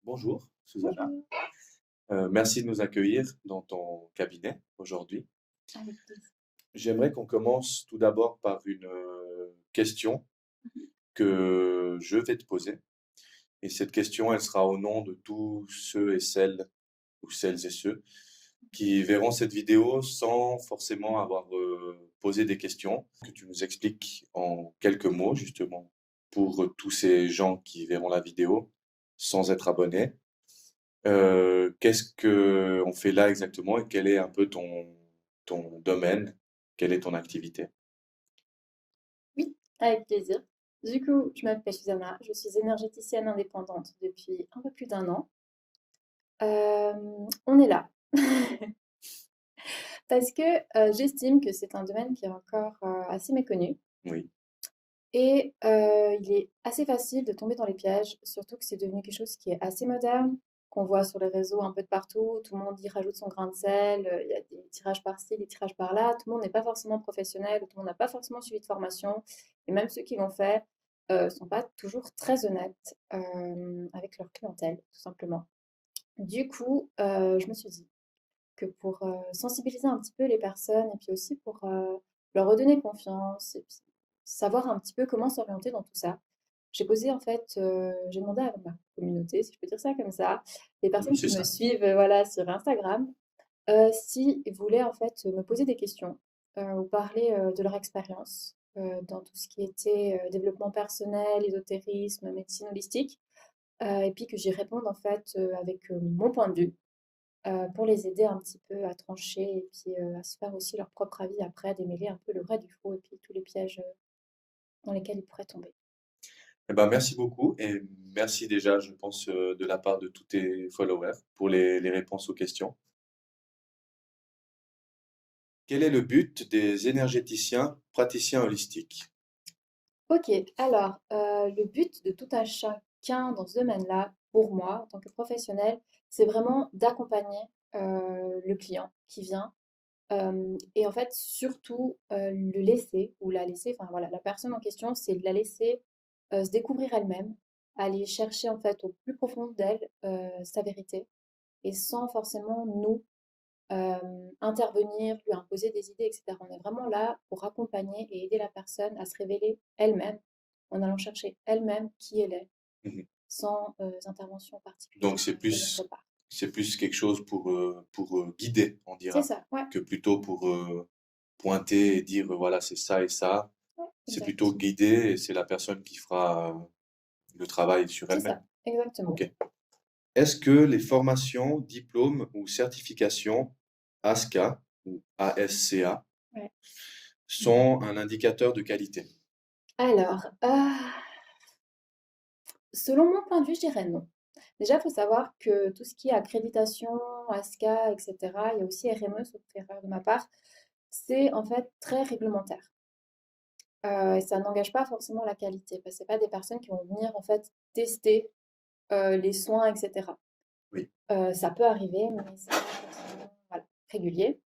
Bonjour, Susanna. Bonjour, Merci de nous accueillir dans ton cabinet aujourd'hui. avec plaisir. J'aimerais qu'on commence tout d'abord par une question que je vais te poser. Et cette question, elle sera au nom de tous ceux et celles, ou celles et ceux, qui verront cette vidéo sans forcément avoir posé des questions. Que tu nous expliques en quelques mots, justement, pour tous ces gens qui verront la vidéo sans être abonnés. Qu'est-ce que on fait là exactement et quel est un peu ton domaine? Quelle est ton activité? Oui, avec plaisir. Du coup, je m'appelle Susanna, je suis énergéticienne indépendante depuis un peu plus d'un an. On est là parce que j'estime que c'est un domaine qui est encore assez méconnu Oui, et il est assez facile de tomber dans les pièges, surtout que c'est devenu quelque chose qui est assez moderne, qu'on voit sur les réseaux un peu de partout. Tout le monde y rajoute son grain de sel, il y a des tirages par-ci, des tirages par-là. Tout le monde n'est pas forcément professionnel, tout le monde n'a pas forcément suivi de formation. Et même ceux qui l'ont fait sont pas toujours très honnêtes avec leur clientèle, tout simplement. Du coup, je me suis dit que pour sensibiliser un petit peu les personnes et puis aussi pour leur redonner confiance et puis savoir un petit peu comment s'orienter dans tout ça, j'ai posé en fait, j'ai demandé à ma communauté, si je peux dire ça comme ça, les oui, personnes c'est qui me ça. suivent voilà, sur Instagram, s'ils voulaient en fait me poser des questions ou parler de leur expérience dans tout ce qui était développement personnel, ésotérisme, médecine holistique, et puis que j'y réponde en fait avec mon point de vue pour les aider un petit peu à trancher et puis à se faire aussi leur propre avis après, à démêler un peu le vrai du faux et puis tous les pièges dans lesquels ils pourraient tomber. Eh ben, merci beaucoup et merci déjà, je pense, de la part de tous tes followers pour les réponses aux questions. Quel est le but des énergéticiens praticiens holistiques? Ok, alors le but de tout un chacun dans ce domaine-là, pour moi, en tant que professionnel, c'est vraiment d'accompagner le client qui vient et en fait, surtout le laisser ou la laisser, enfin voilà, la personne en question, c'est de la laisser se découvrir elle-même, aller chercher en fait au plus profond d'elle sa vérité et sans forcément nous intervenir, lui imposer des idées, etc. On est vraiment là pour accompagner et aider la personne à se révéler elle-même en allant chercher elle-même qui elle est, Mhm. sans intervention Donc particulière de notre part. c'est plus quelque chose pour guider, on C'est dira, ça, ouais, que plutôt pour pointer et dire voilà, c'est ça et ça. ouais, C'est plutôt exact. guider et c'est la personne qui fera le travail sur C'est elle-même. ça, exactement. Ok. Est-ce que les formations, diplômes ou certifications ASCA ou ASCA Ouais. sont un indicateur de qualité? Alors, selon mon point de vue, je dirais non. Déjà, il faut savoir que tout ce qui est accréditation, ASCA, etc., il y a aussi RME, sauf erreur de ma part, c'est en fait très réglementaire. Et ça n'engage pas forcément la qualité, parce que c'est pas des personnes qui vont venir en fait tester les soins, etc. Oui. Ça peut arriver, mais c'est pas forcément voilà, régulier.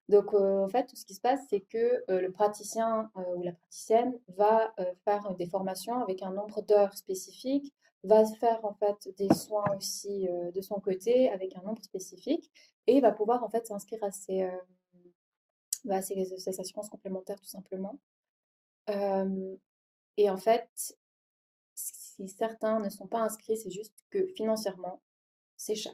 Donc, en fait, tout ce qui se passe, c'est que le praticien ou la praticienne va faire des formations avec un nombre d'heures spécifiques, va faire en fait des soins aussi de son côté avec un nombre spécifique, et va pouvoir en fait s'inscrire à ces assurances complémentaires tout simplement. Euh, et en fait, si certains ne sont pas inscrits, c'est juste que financièrement, c'est cher.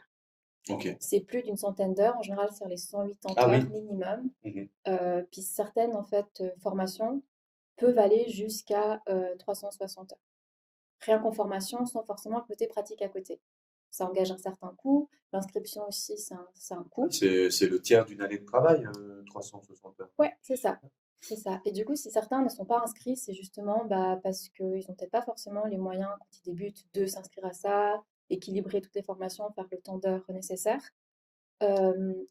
Ok. C'est plus d'une centaine d'heures. En général, c'est les Ah 180 heures oui. minimum. Mhm. Puis certaines en fait, formations peuvent aller jusqu'à 360 heures. Rien qu'en formation, sans forcément le côté pratique à côté. Ça engage un certain coût. L'inscription aussi, c'est un Ah, coût. c'est le tiers d'une année de travail, 360 heures. Ouais, c'est ça. C'est ça. Et du coup, si certains ne sont pas inscrits, c'est justement bah, parce qu'ils n'ont peut-être pas forcément les moyens, quand ils débutent, de s'inscrire à ça, équilibrer toutes les formations, faire le temps d'heures nécessaire.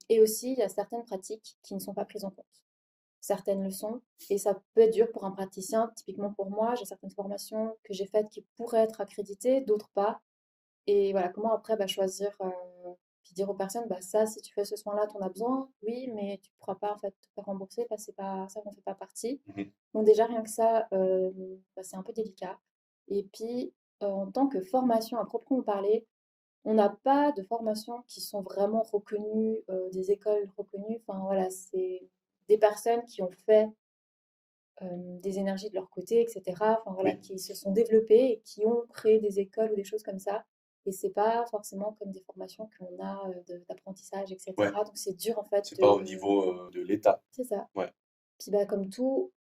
Et aussi, il y a certaines pratiques qui ne sont pas prises en compte. Certaines le sont, et ça peut être dur pour un praticien. Typiquement pour moi, j'ai certaines formations que j'ai faites qui pourraient être accréditées, d'autres pas. Et voilà, comment après bah, choisir, puis dire aux personnes, bah, ça, si tu fais ce soin-là, tu en as besoin, oui, mais tu ne pourras pas en fait te faire rembourser parce que c'est pas, ça n'en fait pas partie. Mhm. Donc déjà, rien que ça, bah, c'est un peu délicat. Et puis, en tant que formation à proprement parler, On n'a pas de formations qui sont vraiment reconnues, des écoles reconnues. Enfin voilà, c'est des personnes qui ont fait des énergies de leur côté, etc. Enfin voilà, Oui, qui se sont développées et qui ont créé des écoles ou des choses comme ça. Et c'est pas forcément comme des formations qu'on a d'apprentissage, ouais. etc. Donc c'est dur en fait C'est pas au de... niveau de l'État. C'est ça. Ouais, Puis bah, comme tout,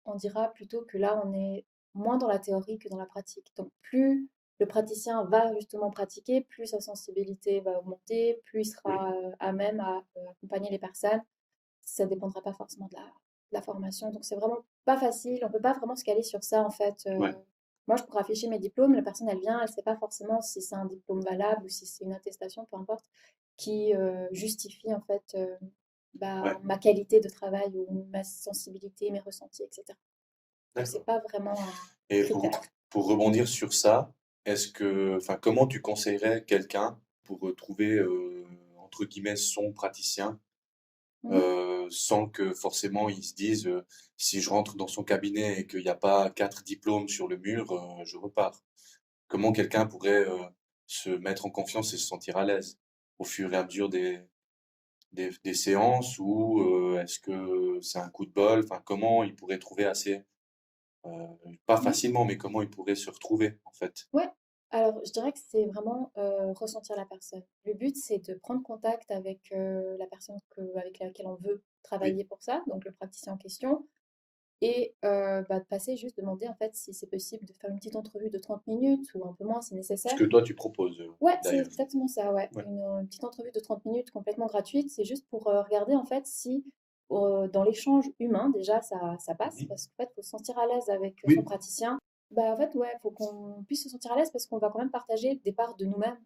on dira plutôt que là, on est moins dans la théorie que dans la pratique. Donc plus le praticien va justement pratiquer, plus sa sensibilité va augmenter, plus il oui, sera à même à accompagner les personnes. Ça dépendra pas forcément de la formation. Donc c'est vraiment pas facile. On peut pas vraiment se caler sur ça en fait. ouais, Moi, je pourrais afficher mes diplômes. La personne, elle vient, elle sait pas forcément si c'est un diplôme valable ou si c'est une attestation, peu importe, qui justifie en fait ouais. ma qualité de travail ou ma sensibilité, mes ressentis, etc. Donc c'est D'accord. pas vraiment un Et critère. pour rebondir sur ça, enfin, comment tu conseillerais quelqu'un pour trouver, entre guillemets, son praticien, Mhm. sans que forcément il se dise, si je rentre dans son cabinet et qu'il n'y a pas quatre diplômes sur le mur, je repars. Comment quelqu'un pourrait se mettre en confiance et se sentir à l'aise au fur et à mesure des séances ou est-ce que c'est un coup de bol? Enfin, comment il pourrait trouver assez, pas Mhm. facilement, mais comment il pourrait se retrouver en fait? Ouais, alors je dirais que c'est vraiment ressentir la personne. Le but, c'est de prendre contact avec la personne avec laquelle on veut Oui. travailler pour ça, donc le praticien en question, et bah, de passer juste demander en fait si c'est possible de faire une petite entrevue de 30 minutes ou un peu moins si Ce nécessaire. que toi tu proposes, Ouais, c'est d'ailleurs. exactement ça, ouais. Ouais. Une petite entrevue de 30 minutes complètement gratuite, c'est juste pour regarder en fait si dans l'échange humain, déjà, ça passe, Mhm. parce qu'en fait, il faut se sentir à l'aise avec son Oui, praticien. Bah, en fait, ouais, il faut qu'on puisse se sentir à l'aise parce qu'on va quand même partager des parts de nous-mêmes,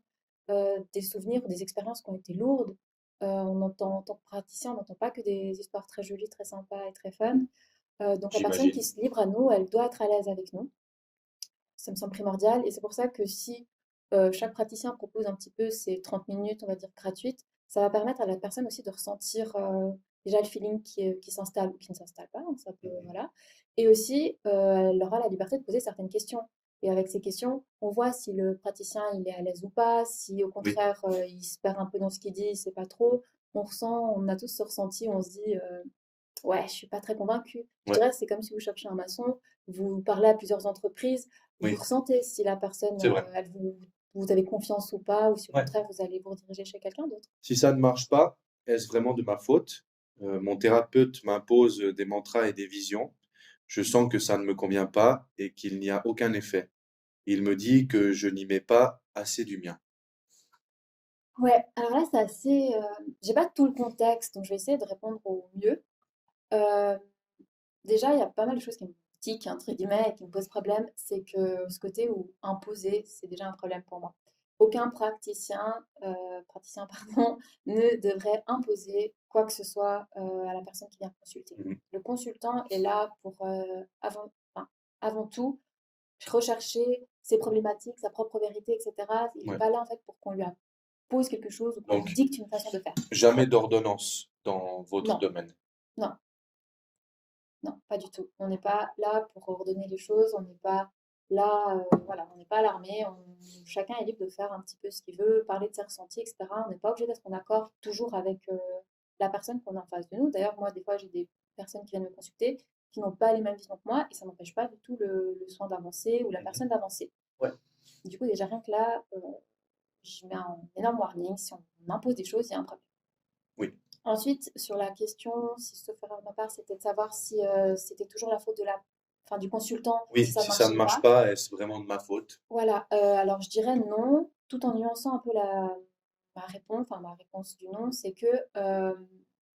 des souvenirs ou des expériences qui ont été lourdes. En tant que praticien, on n'entend pas que des histoires très jolies, très sympas et très fun. Donc la personne qui j'imagine. se livre à nous, elle doit être à l'aise avec nous. Ça me semble primordial et c'est pour ça que si chaque praticien propose un petit peu ces 30 minutes, on va dire gratuites, ça va permettre à la personne aussi de ressentir déjà le feeling qui s'installe ou qui ne s'installe pas, hein, ça peut, Mhm. voilà. Et aussi, elle aura la liberté de poser certaines questions. Et avec ces questions, on voit si le praticien il est à l'aise ou pas, si au Oui, contraire il se perd un peu dans ce qu'il dit, c'est pas trop. On ressent, on a tous ce ressenti, on se dit ouais, je suis pas très convaincue. Je ouais, dirais, c'est comme si vous cherchez un maçon, vous parlez à plusieurs entreprises, vous oui, ressentez si la personne, c'est vrai. vous avez confiance ou pas, ou si au Ouais. contraire vous allez vous rediriger chez quelqu'un d'autre. Si ça ne marche pas, est-ce vraiment de ma faute? Mon thérapeute m'impose des mantras et des visions. Je sens que ça ne me convient pas et qu'il n'y a aucun effet. Il me dit que je n'y mets pas assez du mien. Ouais, alors là, c'est assez. J'ai pas tout le contexte, donc je vais essayer de répondre au mieux. Euh, Déjà, il y a pas mal de choses qui me tiquent, entre guillemets, et qui me posent problème. C'est que ce côté où imposer, c'est déjà un problème pour moi. Aucun praticien, pardon, ne devrait imposer quoi que ce soit à la personne qui vient consulter. Mhm. Le consultant est là pour, enfin, avant tout, rechercher ses problématiques, sa propre vérité, etc. Il n'est Ouais. pas là, en fait, pour qu'on lui impose quelque chose ou qu'on lui Donc, dicte une façon de faire. jamais d'ordonnance dans votre Non, domaine. non. Non, pas du tout. On n'est pas là pour ordonner les choses, on n'est pas là, voilà, on n'est pas à l'armée, chacun est libre de faire un petit peu ce qu'il veut, parler de ses ressentis, etc. On n'est pas obligé d'être en accord toujours avec la personne qu'on a en face de nous. D'ailleurs, moi, des fois, j'ai des personnes qui viennent me consulter qui n'ont pas les mêmes visions que moi et ça n'empêche pas du tout le soin d'avancer ou la Mhm. personne d'avancer. Ouais. Du coup, déjà, rien que là, je mets un énorme warning. Si on impose des choses, il y a un problème. Oui. Ensuite, sur la question, si sauf erreur de ma part, c'était de savoir si c'était toujours la faute enfin, du consultant si Oui, ça ne si ça ne marchait marche pas. pas, est-ce vraiment de ma faute? Voilà, alors je dirais non, tout en nuançant un peu ma réponse du non, c'est que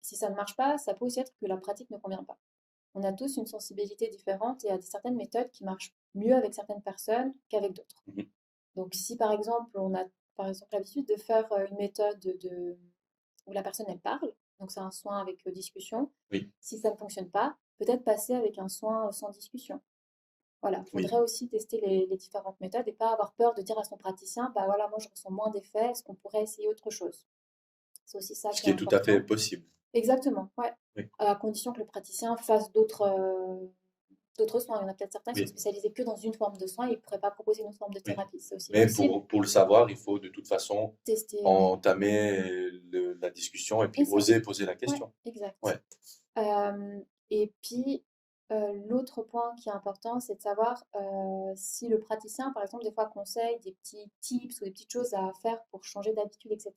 si ça ne marche pas, ça peut aussi être que la pratique ne convient pas. On a tous une sensibilité différente et il y a certaines méthodes qui marchent mieux avec certaines personnes qu'avec d'autres. Mhm. Donc si par exemple on a par exemple l'habitude de faire une méthode où la personne elle parle, donc c'est un soin avec discussion. Oui, Si ça ne fonctionne pas, peut-être passer avec un soin sans discussion. Voilà, il oui. faudrait aussi tester les différentes méthodes et pas avoir peur de dire à son praticien, bah voilà, moi je ressens moins d'effets, est-ce qu'on pourrait essayer autre chose? C'est aussi ça Ce qui est qui est tout à fait important. possible. Exactement, ouais. Oui. À condition que le praticien fasse d'autres d'autres soins. Il y en a peut-être certains qui sont Oui, spécialisés que dans une forme de soin et ils ne pourraient pas proposer une autre forme de oui. thérapie. C'est aussi Mais possible. pour le savoir, il faut de toute façon Tester, oui. entamer la discussion et Et puis ça, oser poser la ouais, question. exact. Ouais. Et puis, l'autre point qui est important, c'est de savoir si le praticien, par exemple, des fois conseille des petits tips ou des petites choses à faire pour changer d'habitude, etc.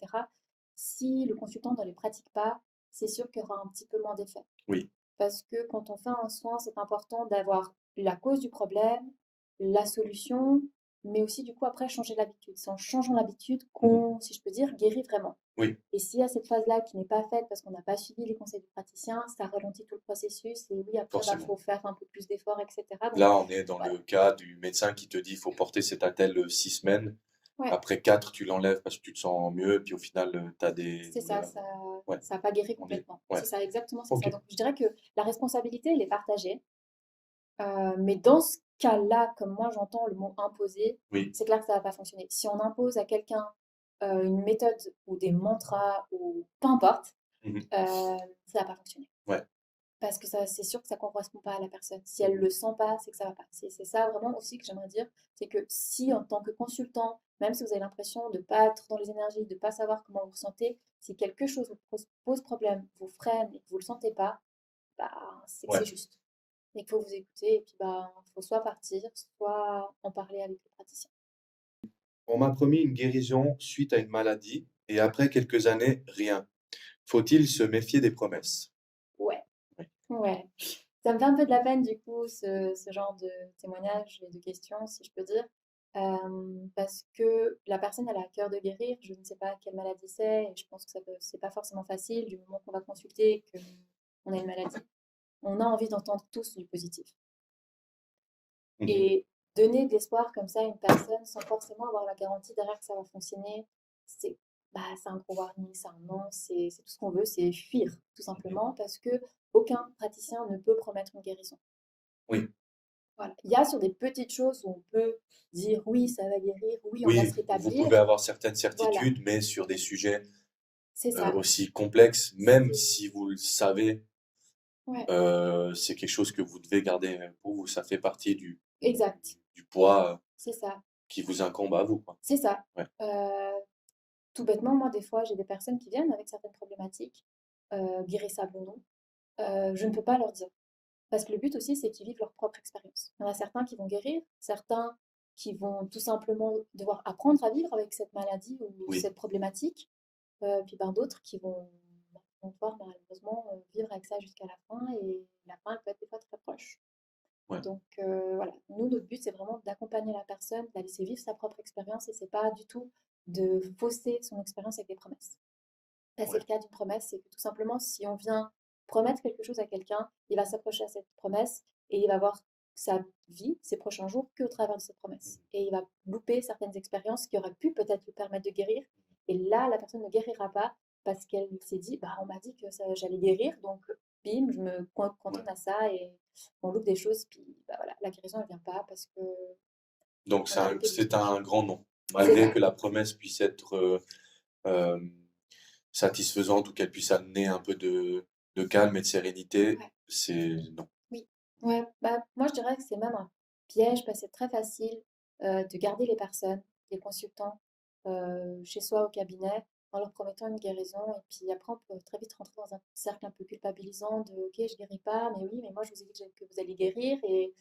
Si le consultant ne les pratique pas, c'est sûr qu'il y aura un petit peu moins d'effet. Oui. Parce que quand on fait un soin, c'est important d'avoir la cause du problème, la solution, mais aussi du coup après changer l'habitude. C'est en changeant l'habitude Mhm. qu'on, si je peux dire, guérit vraiment. Oui. Et s'il y a cette phase-là qui n'est pas faite parce qu'on n'a pas suivi les conseils du praticien, ça ralentit tout le processus. Et oui, après, il Forcément. faut faire un peu plus d'efforts, etc. Donc, Là, on est dans voilà. le cas du médecin qui te dit il faut porter cet attelle 6 semaines. Ouais, Après 4, tu l'enlèves parce que tu te sens mieux. Puis au final, tu as des c'est ça, douleurs. ça Ouais, ça n'a pas guéri on est. complètement. Ouais. C'est ça, exactement, c'est ça. Ok. Donc, je dirais que la responsabilité, elle est partagée. Mais dans ce cas-là, comme moi j'entends le mot imposer, Oui. c'est clair que ça va pas fonctionner. Si on impose à quelqu'un une méthode ou des mantras ou peu importe, Mhm. ça va pas fonctionner. Ouais. Parce que ça, c'est sûr que ça correspond pas à la personne. Si elle le sent pas, c'est que ça va pas. C'est ça vraiment aussi que j'aimerais dire, c'est que si en tant que consultant, même si vous avez l'impression de pas être dans les énergies, de pas savoir comment vous ressentez, si quelque chose vous pose problème, vous freine et que vous le sentez pas, bah, c'est que c'est Ouais. juste. Et qu'il faut vous écouter et puis bah, faut soit partir, soit en parler avec le praticien. On m'a promis une guérison suite à une maladie et après quelques années, rien. Faut-il se méfier des promesses? Ouais, Oui. ouais. Ça me fait un peu de la peine du coup, ce genre de témoignages et de questions, si je peux dire. Parce que la personne, elle a à cœur de guérir. Je ne sais pas quelle maladie c'est, et je pense que c'est pas forcément facile du moment qu'on va consulter, qu'on a une maladie. On a envie d'entendre tous du positif. Mhm. Et donner de l'espoir comme ça à une personne sans forcément avoir la garantie derrière que ça va fonctionner, c'est c'est un gros warning, c'est un non, c'est tout ce qu'on veut, c'est fuir, tout Mhm. simplement, parce que aucun praticien ne peut promettre une guérison. Oui. Voilà. Il y a sur des petites choses où on peut dire oui, ça va guérir, oui, on va se Oui, vous rétablir. pouvez avoir certaines Voilà, certitudes, mais sur des sujets c'est ça. aussi complexes, même C'est si vous le savez, ouais, c'est quelque chose que vous devez garder pour vous. Ça fait partie exact. du poids C'est ça. qui vous incombe à vous, quoi. C'est ça. Ouais. Tout bêtement, moi, des fois, j'ai des personnes qui viennent avec certaines problématiques, guérissables ou non. Je ne peux pas leur dire. Parce que le but aussi, c'est qu'ils vivent leur propre expérience. Il y en a certains qui vont guérir, certains qui vont tout simplement devoir apprendre à vivre avec cette maladie ou Oui. cette problématique, puis ben, d'autres qui vont devoir malheureusement vivre avec ça jusqu'à la fin, et la fin elle peut être des fois très proche. Ouais. Donc voilà, nous, notre but, c'est vraiment d'accompagner la personne, de la laisser vivre sa propre expérience, et c'est pas du tout de fausser son expérience avec des promesses. Là, c'est Ouais. le cas d'une promesse, c'est que tout simplement, si on vient promettre quelque chose à quelqu'un, il va s'approcher à cette promesse et il va voir sa vie, ses prochains jours, qu'au travers de cette promesse. Et il va louper certaines expériences qui auraient pu peut-être lui permettre de guérir. Et là, la personne ne guérira pas parce qu'elle s'est dit, bah, on m'a dit que j'allais guérir, donc bim, je me Ouais. cantonne à ça et on loupe des choses, puis bah, voilà, la guérison, elle vient pas parce que Donc on a loupé le c'est truc. un grand non. C'est Malgré ça, que la promesse puisse être euh, satisfaisante ou qu'elle puisse amener un peu de calme et de sérénité, ouais. c'est non. Oui, ouais, bah, moi je dirais que c'est même un piège parce que c'est très facile de garder les personnes, les consultants, chez soi au cabinet en leur promettant une guérison, et puis après on peut très vite rentrer dans un cercle un peu culpabilisant de ok, je guéris pas, mais oui, mais moi je vous ai dit que vous allez guérir, et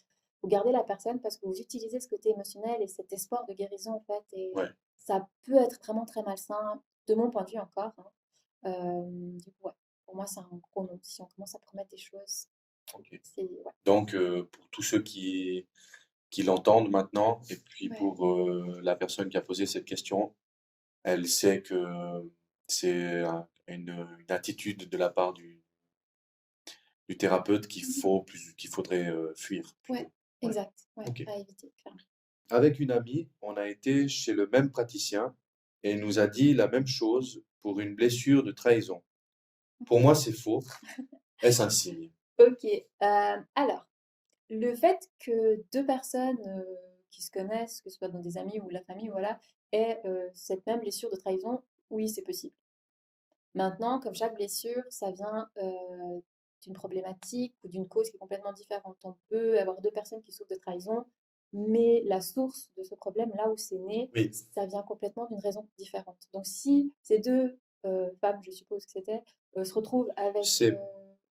vous gardez la personne parce que vous utilisez ce côté émotionnel et cet espoir de guérison en fait, et Ouais. ça peut être vraiment très malsain de mon point de vue encore, hein. Du coup, ouais, pour moi c'est un gros non. Si on commence à promettre des choses, Ok. c'est ouais. Donc pour tous ceux qui l'entendent maintenant, et puis Ouais, pour la personne qui a posé cette question, elle sait que c'est une attitude de la part du thérapeute qu'il faudrait fuir ouais, plutôt. Ouais. exact. Ouais, Ok. à éviter, clairement. Avec une amie, on a été chez le même praticien et il nous a dit la même chose pour une blessure de trahison. Pour moi, c'est faux. Est-ce un signe? Ok, alors, le fait que deux personnes qui se connaissent, que ce soit dans des amis ou la famille, voilà, aient cette même blessure de trahison, oui, c'est possible. Maintenant, comme chaque blessure, ça vient d'une problématique ou d'une cause qui est complètement différente. On peut avoir deux personnes qui souffrent de trahison, mais la source de ce problème, là où c'est né, Oui, ça vient complètement d'une raison différente. Donc si ces deux femmes, je suppose que c'était, se retrouvent avec c'est une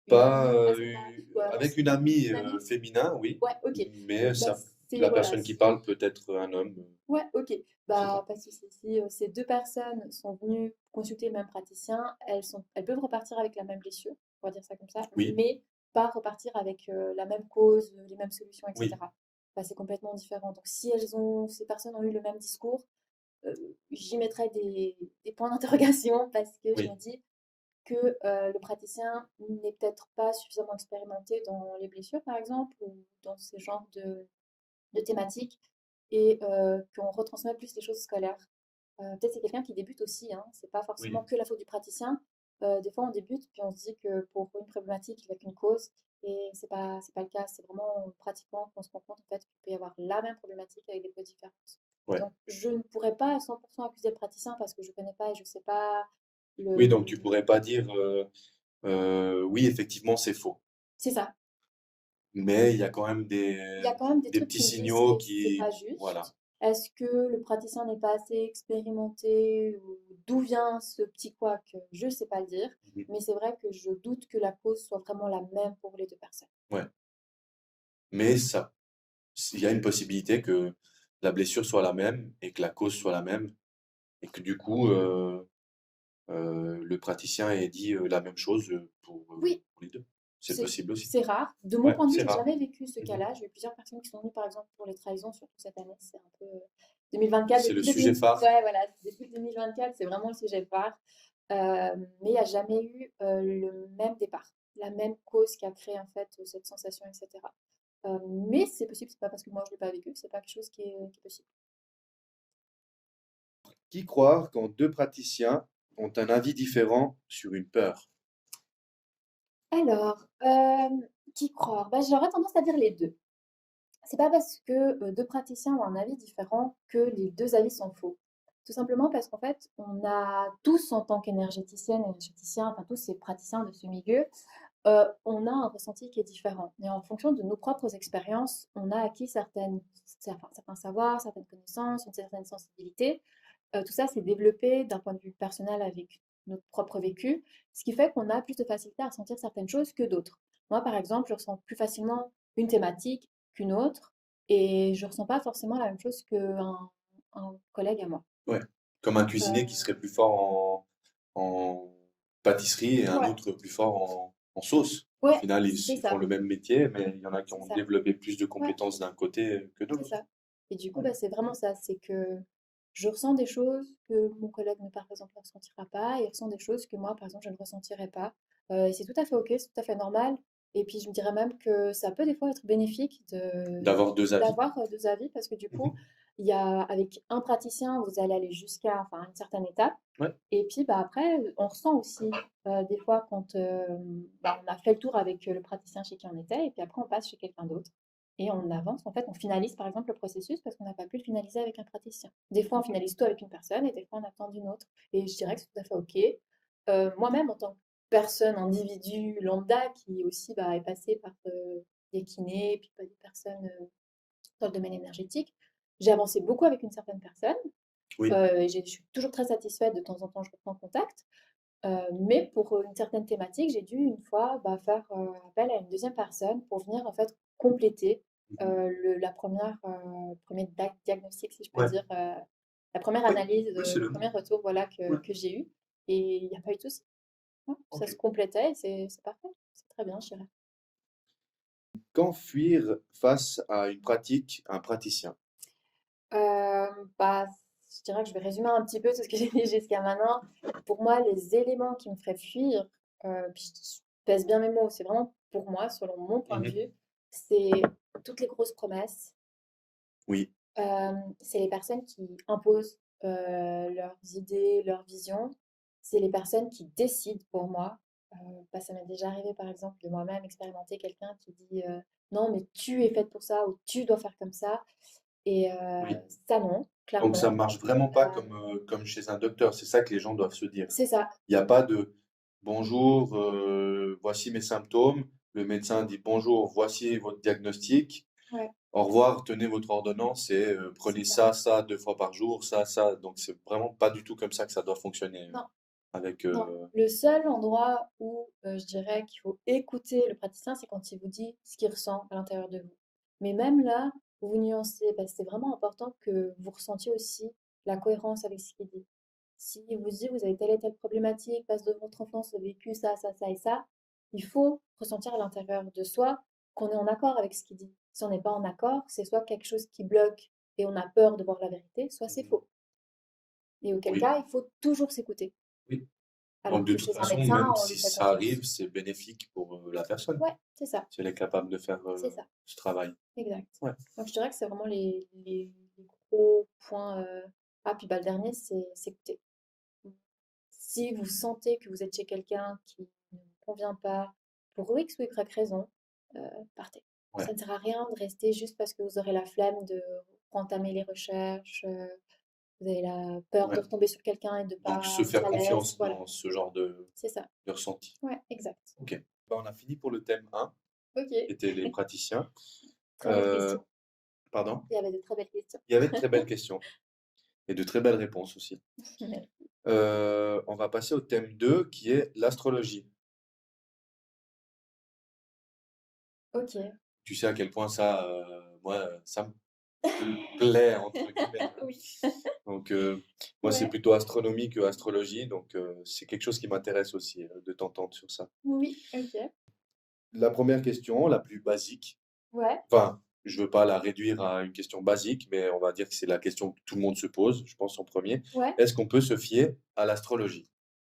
pas amie assez proche, ou alors avec une amie une amie, féminin, oui, ouais, ok. mais Bah, ça, c'est, la voilà, personne qui parle peut être un homme, ouais, ok. c'est ça. Bah, pas de souci. Si ces deux personnes sont venues consulter le même praticien, elles peuvent repartir avec la même blessure, on va dire ça comme ça, Oui, mais pas repartir avec la même cause, les mêmes solutions, oui, etc. Bah, c'est complètement différent. Donc, si ces personnes ont eu le même discours, euh, j'y mettrais des points d'interrogation parce que je me oui, dis que le praticien n'est peut-être pas suffisamment expérimenté dans les blessures, par exemple, ou dans ces genres de thématiques et qu'on retransmet plus les choses scolaires. Peut-être c'est quelqu'un qui débute aussi, hein. C'est pas forcément oui, que la faute du praticien. Des fois, on débute, puis on se dit que pour une problématique, il n'y a qu'une cause. Et c'est pas le cas. C'est vraiment en pratiquant qu'on se rend compte en fait, qu'il peut y avoir la même problématique avec des causes différentes. ouais. Donc, je ne pourrais pas à 100% accuser le praticien parce que je ne connais pas et je ne sais pas Oui, donc tu le... pourrais pas dire oui, effectivement, c'est faux. C'est ça. Mais il y a quand même Il y a quand même des des trucs petits qui me disent signaux c'est pas qui, voilà. juste. Est-ce que le praticien n'est pas assez expérimenté ou d'où vient ce petit couac? Je ne sais pas le dire, Mhm. mais c'est vrai que je doute que la cause soit vraiment la même pour les deux personnes. Ouais. Mais ça, il y a une possibilité que la blessure soit la même et que la cause soit la même et que du coup, le praticien ait dit la même chose Oui, pour les deux. C'est c'est possible aussi. c'est rare. De mon Ouais, point de vue, c'est j'ai rare. jamais vécu ce Mhm. cas-là. J'ai eu plusieurs personnes qui sont venues, par exemple, pour les trahisons, surtout cette année. C'est un peu 2024, C'est le depuis sujet phare. ouais, voilà, depuis 2024, c'est vraiment le sujet phare. Mais il n'y a jamais eu le même départ, la même cause qui a créé en fait cette sensation, etc. Mais c'est possible, c'est pas parce que moi je l'ai pas vécu, que c'est pas quelque chose qui est possible. Qui croire quand deux praticiens ont un avis différent sur une peur? Alors, qui croire? Bah, j'aurais tendance à dire les deux. C'est pas parce que deux praticiens ont un avis différent que les deux avis sont faux. Tout simplement parce qu'en fait, on a tous, en tant qu'énergéticienne, énergéticien, enfin tous ces praticiens de ce milieu, on a un ressenti qui est différent. Et en fonction de nos propres expériences, on a acquis certains savoirs, certaines connaissances, une certaine sensibilité. Tout ça, c'est développé d'un point de vue personnel avec notre propre vécu, ce qui fait qu'on a plus de facilité à ressentir certaines choses que d'autres. Moi, par exemple, je ressens plus facilement une thématique qu'une autre, et je ressens pas forcément la même chose qu'un collègue à moi. Ouais. Comme un cuisinier qui Euh, serait plus fort en pâtisserie et un ouais, autre plus fort en sauce. Au ouais, final, c'est ils font ça, le même métier, mais il y en a qui c'est ont ça. développé plus de Ouais. compétences d'un côté que de C'est l'autre. ça. Et du coup, Ouais. bah, c'est vraiment ça, c'est que je ressens des choses que mon collègue, par exemple, ne ressentira pas, et il ressent des choses que moi, par exemple, je ne ressentirai pas. Et c'est tout à fait OK, c'est tout à fait normal. Et puis, je me dirais même que ça peut des fois être bénéfique D'avoir deux avis. d'avoir deux avis, parce que du coup, Mhm. il y a, avec un praticien, vous allez aller jusqu'à enfin, une certaine étape. Ouais. Et puis, bah, après, on ressent aussi des fois quand bah, on a fait le tour avec le praticien chez qui on était, et puis après, on passe chez quelqu'un d'autre. Et on avance, en fait, on finalise par exemple le processus parce qu'on n'a pas pu le finaliser avec un praticien. Des fois, on finalise tout avec une personne et des fois, on attend d'une autre. Et je dirais que c'est tout à fait OK. Moi-même, en tant que personne, individu lambda qui aussi bah, est passé par des kinés, puis pas des personnes dans le domaine énergétique, j'ai avancé beaucoup avec une certaine personne. Oui. Et je suis toujours très satisfaite, de temps en temps, je reprends contact. Mais pour une certaine thématique, j'ai dû une fois bah, faire appel à une deuxième personne pour venir en fait compléter Mhm. la première, premier diagnostic, si je peux Ouais. dire, la première Oui, analyse, oui, c'est le le premier retour voilà, Ouais. que j'ai eu. Et il n'y a pas eu de souci. Non, ça Ok. se complétait et c'est parfait. C'est très bien, je dirais. Quand fuir face à une pratique, un praticien? Bah, je dirais que je vais résumer un petit peu tout ce que j'ai dit jusqu'à maintenant. Pour moi, les éléments qui me feraient fuir, puis je pèse bien mes mots, c'est vraiment pour moi, selon mon point de Mhm. vue, c'est toutes les grosses promesses. Oui. C'est les personnes qui imposent leurs idées, leurs visions. C'est les personnes qui décident pour moi. Bah, ça m'est déjà arrivé, par exemple, de moi-même expérimenter quelqu'un qui dit non, mais tu es faite pour ça ou tu dois faire comme ça. Et Oui. ça, non, Donc ça clairement. marche vraiment pas Euh, comme chez un docteur. C'est ça que les gens doivent se dire. c'est ça. Il n'y a pas de bonjour, voici mes symptômes. Le médecin dit bonjour, voici votre diagnostic. Ouais, Au revoir, tenez votre ordonnance et c'est prenez ça. ça 2 fois par jour, ça. Donc c'est vraiment pas du tout comme ça que ça doit fonctionner Non, avec. non. Le seul endroit où je dirais qu'il faut écouter le praticien, c'est quand il vous dit ce qu'il ressent à l'intérieur de vous. Mais même là, vous nuancez, parce que c'est vraiment important que vous ressentiez aussi la cohérence avec ce qu'il dit. Si vous dit vous avez telle et telle problématique, parce que de votre enfance, vous avez vécu ça et ça, il faut ressentir à l'intérieur de soi qu'on est en accord avec ce qu'il dit. Si on n'est pas en accord, c'est soit quelque chose qui bloque et on a peur de voir la vérité, soit c'est Mhm. faux. Et auquel Oui, cas, il faut toujours s'écouter. oui. Donc Alors de que toute chez un façon, médecin, même on lui si fait ça arrive, confiance. c'est bénéfique pour la personne, Ouais, c'est ça, si elle est capable de faire c'est ça, ce travail. exact. Ouais. Donc je dirais que c'est vraiment les gros points. Ah, puis bah, le dernier, c'est s'écouter. Si vous sentez que vous êtes chez quelqu'un qui ne vous convient pas, pour X ou Y raison, partez. Ouais. Ça ne sert à rien de rester juste parce que vous aurez la flemme de entamer les recherches, vous avez la peur de Ouais. retomber sur quelqu'un et de Donc pas se être faire à l'aise. confiance Voilà, dans ce genre c'est ça. de ressenti. Ouais, exact. Ok. Ben, on a fini pour le thème 1, Ok, qui était les praticiens. très belle Euh, question. pardon? Il y avait de très belles questions. Il y avait de très belles questions et de très belles réponses aussi. On va passer au thème 2 qui est l'astrologie. Ok, Tu sais à quel point ça, moi, ça me plaît, entre guillemets, hein. oui, Donc, moi, c'est ouais, plutôt astronomie que astrologie, donc c'est quelque chose qui m'intéresse aussi de t'entendre sur ça. oui, ok, La première question, la plus basique, ouais, enfin, je veux pas la réduire à une question basique, mais on va dire que c'est la question que tout le monde se pose, je pense en premier. ouais. Est-ce qu'on peut se fier à l'astrologie?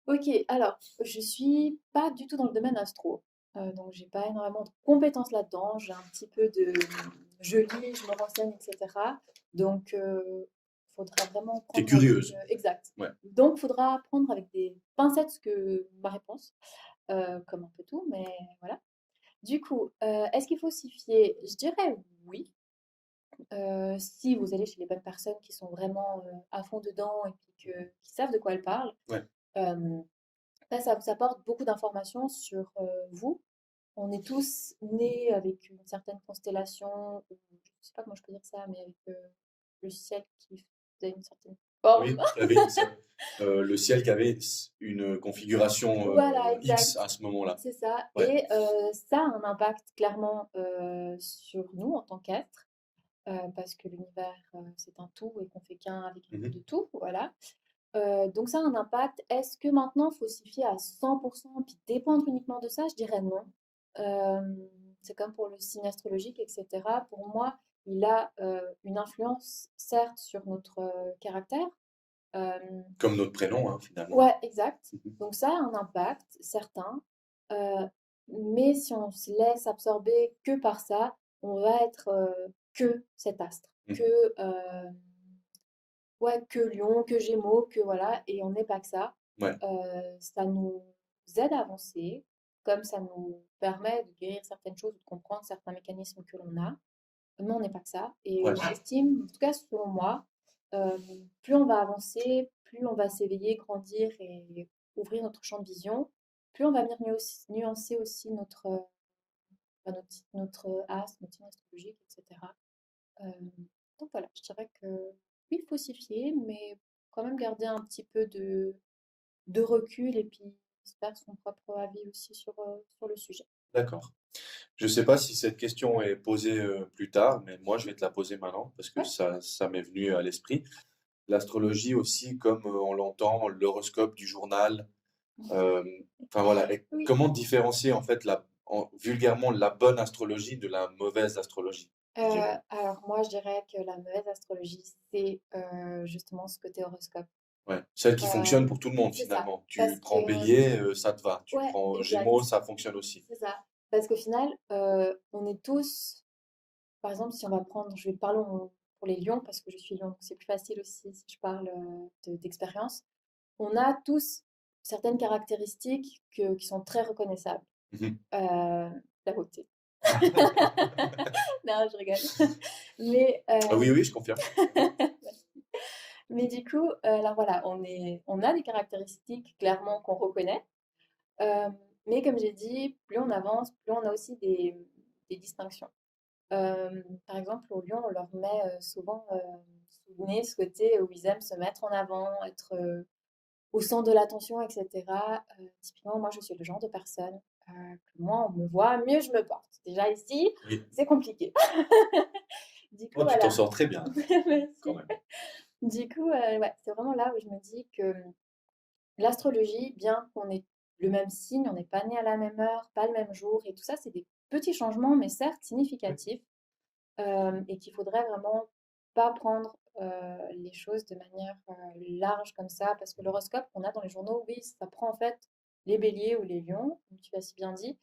Ok, alors, je suis pas du tout dans le domaine astro, donc j'ai pas énormément de compétences là-dedans. J'ai un petit peu de, je lis, je me renseigne, etc. Donc, faudra vraiment T'es prendre avec, curieuse? exact. Ouais. Donc, faudra prendre avec des pincettes ma réponse, comme un peu tout, mais voilà. Du coup, est-ce qu'il faut s'y fier? Je dirais oui. Si vous allez chez les bonnes personnes qui sont vraiment à fond dedans et puis qui savent de quoi elles parlent. Ouais. Euh, Ça vous apporte beaucoup d'informations sur vous. On est tous nés avec une certaine constellation, ou je ne sais pas comment je peux dire ça, mais avec le ciel qui faisait une certaine forme. Oui, il y avait le ciel qui avait une configuration Voilà, X exact. à ce moment-là. C'est ça. Ouais. Et ça a un impact clairement sur nous en tant qu'êtres, parce que l'univers, c'est un tout et qu'on fait qu'un avec un bout Mhm. de tout. Voilà. Donc ça a un impact. Est-ce que maintenant, il faut s'y fier à 100% puis dépendre uniquement de ça? Je dirais non. C'est comme pour le signe astrologique, etc. Pour moi, il a une influence, certes, sur notre caractère. Euh, Comme notre prénom, hein, finalement. ouais, exact. Mhm. Donc ça a un impact, certain. Euh, mais si on se laisse absorber que par ça, on va être que cet astre, que Mhm. ouais, que Lion, que Gémeaux, que voilà, et on n'est pas que ça. Ouais, Ça nous aide à avancer, comme ça nous permet de guérir certaines choses ou de comprendre certains mécanismes que l'on a. Mais on n'est pas que ça. Et ouais, j'estime, en tout cas selon moi, euh, plus on va avancer, plus on va s'éveiller, grandir et ouvrir notre champ de vision, plus on va venir nuancer aussi notre astre, notre signe astrologique, etc. Euh, donc voilà, je dirais que oui, il faut s'y fier, mais quand même garder un petit peu de recul et puis se faire son propre avis aussi sur le sujet. d'accord. Je ne sais pas si cette question est posée plus tard, mais moi, je vais te la poser maintenant parce que Ouais. ça m'est venu à l'esprit. L'astrologie aussi, comme on l'entend, l'horoscope du journal. euh, Enfin voilà, et Oui. comment différencier en fait vulgairement la bonne astrologie de la mauvaise astrologie, je dirais. Alors moi, je dirais que la mauvaise astrologie, c'est justement ce côté horoscope. Ouais. Celle qui fonctionne pour tout le monde C'est ça. finalement. Tu Parce que, prends Bélier, ça te va. Tu ouais, prends Gémeaux, exact. ça fonctionne aussi. C'est ça. Parce qu'au final, on est tous, par exemple, si on va prendre, je vais parler pour les lions, parce que je suis lion, donc c'est plus facile aussi si je parle d'expérience. On a tous certaines caractéristiques qui sont très reconnaissables. Mhm. La beauté. Non, je rigole. Mais, Ah oui, oui, je confirme. mais du coup, alors voilà, on a des caractéristiques clairement qu'on reconnaît. Euh, mais comme j'ai dit, plus on avance, plus on a aussi des distinctions. Par exemple, au lion, on leur met souvent sous le nez ce côté où ils aiment se mettre en avant, être au centre de l'attention, etc. Typiquement, moi, je suis le genre de personne que moins on me voit, mieux je me porte. Déjà ici, Oui. c'est compliqué. Du coup, Oh, tu t'en voilà. sors très bien, quand Merci. même. Du coup, ouais, c'est vraiment là où je me dis que l'astrologie, bien qu'on ait le même signe, on n'est pas né à la même heure, pas le même jour, et tout ça, c'est des petits changements, mais certes Oui, significatifs, et qu'il faudrait vraiment pas prendre les choses de manière large comme ça, parce que l'horoscope qu'on a dans les journaux, oui, ça prend en fait les béliers ou les lions, comme tu l'as si bien dit,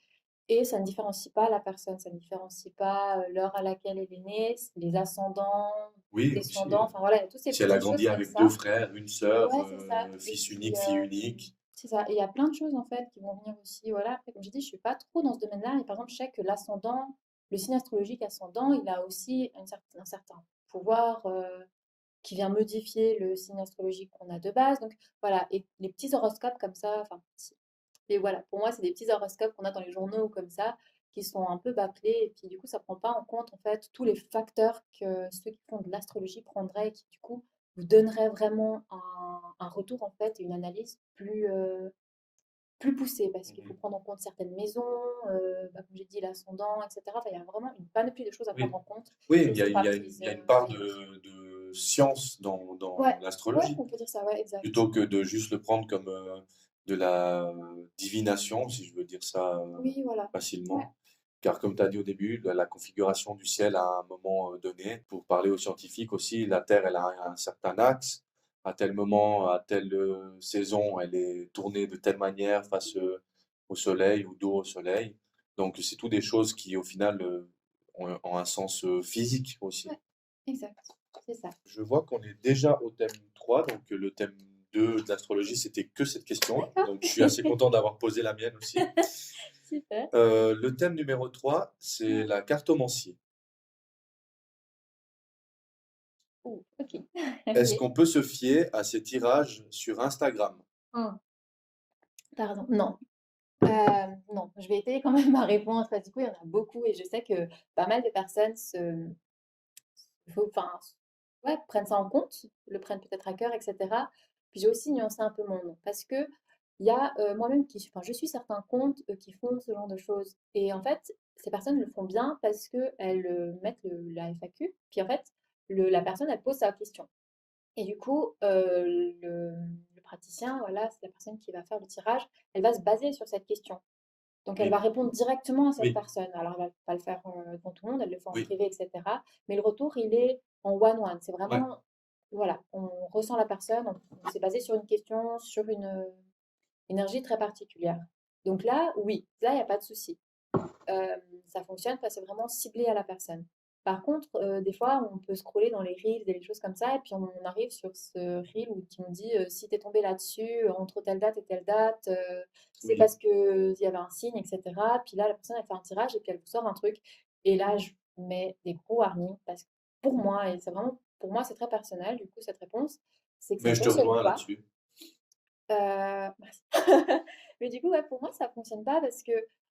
et ça ne différencie pas la personne, ça ne différencie pas l'heure à laquelle elle est née, les ascendants, oui, aussi. descendants, enfin voilà, il y a toutes ces Si elle a petites choses grandi comme avec deux ça. frères, une sœur, Ouais, c'est ça. Et fils puis, unique, fille unique. c'est ça. Et il y a plein de choses en fait qui vont venir aussi. Voilà. Après, comme j'ai dit, je suis pas trop dans ce domaine-là, mais par exemple, je sais que l'ascendant, le signe astrologique ascendant, il a aussi un certain pouvoir qui vient modifier le signe astrologique qu'on a de base. Donc voilà. Et les petits horoscopes comme ça, enfin, et voilà, pour moi, c'est des petits horoscopes qu'on a dans les journaux ou comme ça, qui sont un peu bâclés. Et puis, du coup, ça prend pas en compte, en fait, tous les facteurs que ceux qui font de l'astrologie prendraient et qui, du coup, vous donneraient vraiment un retour, en fait, et une analyse plus poussée, parce qu'il faut Mhm. prendre en compte certaines maisons, comme j'ai dit, l'ascendant, etc. Enfin, il y a vraiment une panoplie de choses à prendre Oui. en compte Oui, qui ne sont pas il prises y a une part en compte. de science Ouais, dans ouais, l'astrologie, on peut dire ça, ouais, exact. plutôt que de juste le prendre comme de la divination, si je veux dire ça Oui, voilà. Ouais. facilement. Car comme tu as dit au début, la configuration du ciel à un moment donné, pour parler aux scientifiques aussi, la Terre, elle a un certain axe. À tel moment, à telle saison, elle est tournée de telle manière face au Soleil ou dos au Soleil. Donc, c'est tout des choses qui, au final, ont un sens physique aussi. Ouais, exact. C'est ça. Je vois qu'on est déjà au thème 3, donc le thème 2 de l'astrologie, c'était que cette question. D'accord. Donc, je suis assez content d'avoir posé la mienne aussi. Super. Le thème numéro 3, c'est la cartomancie. Ok. Est-ce Allez. qu'on peut se fier à ces tirages sur Instagram? Hmm. Pardon. Non. Non, je vais étayer quand même ma réponse parce que du coup, il y en a beaucoup et je sais que pas mal de personnes enfin, ouais, prennent ça en compte, le prennent peut-être à cœur, etc. Puis j'ai aussi nuancé un peu mon nom parce que il y a moi-même enfin, je suis certains comptes qui font ce genre de choses. Et en fait, ces personnes le font bien parce qu'elles mettent la FAQ, puis en fait, la personne, elle pose sa question. Et du coup, le praticien, voilà, c'est la personne qui va faire le tirage, elle va se baser sur cette question. Donc, elle va Oui, répondre directement à cette oui, personne. Alors, elle va pas le faire devant tout le monde, elle le fait en oui, privé, etc. Mais le retour, il est en one-one. C'est ouais, vraiment, voilà, on ressent la personne, on s'est basé sur une question, sur une énergie très particulière. Donc là, oui, là, il n'y a pas de souci. Ça fonctionne parce que c'est vraiment ciblé à la personne. Par contre, des fois, on peut scroller dans les reels et les choses comme ça, et puis on arrive sur ce reel qui nous dit si t'es tombé là-dessus entre telle date et telle date, c'est oui. parce qu'il y avait un signe, etc. Puis là, la personne, elle fait un tirage et puis elle vous sort un truc. Et là, je mets des gros warnings parce que pour moi, et c'est vraiment, pour moi, c'est très personnel, du coup, cette réponse, c'est que ça Mais ne je te fonctionne rejoins pas. là-dessus. Merci. Mais du coup, ouais, pour moi, ça fonctionne pas parce que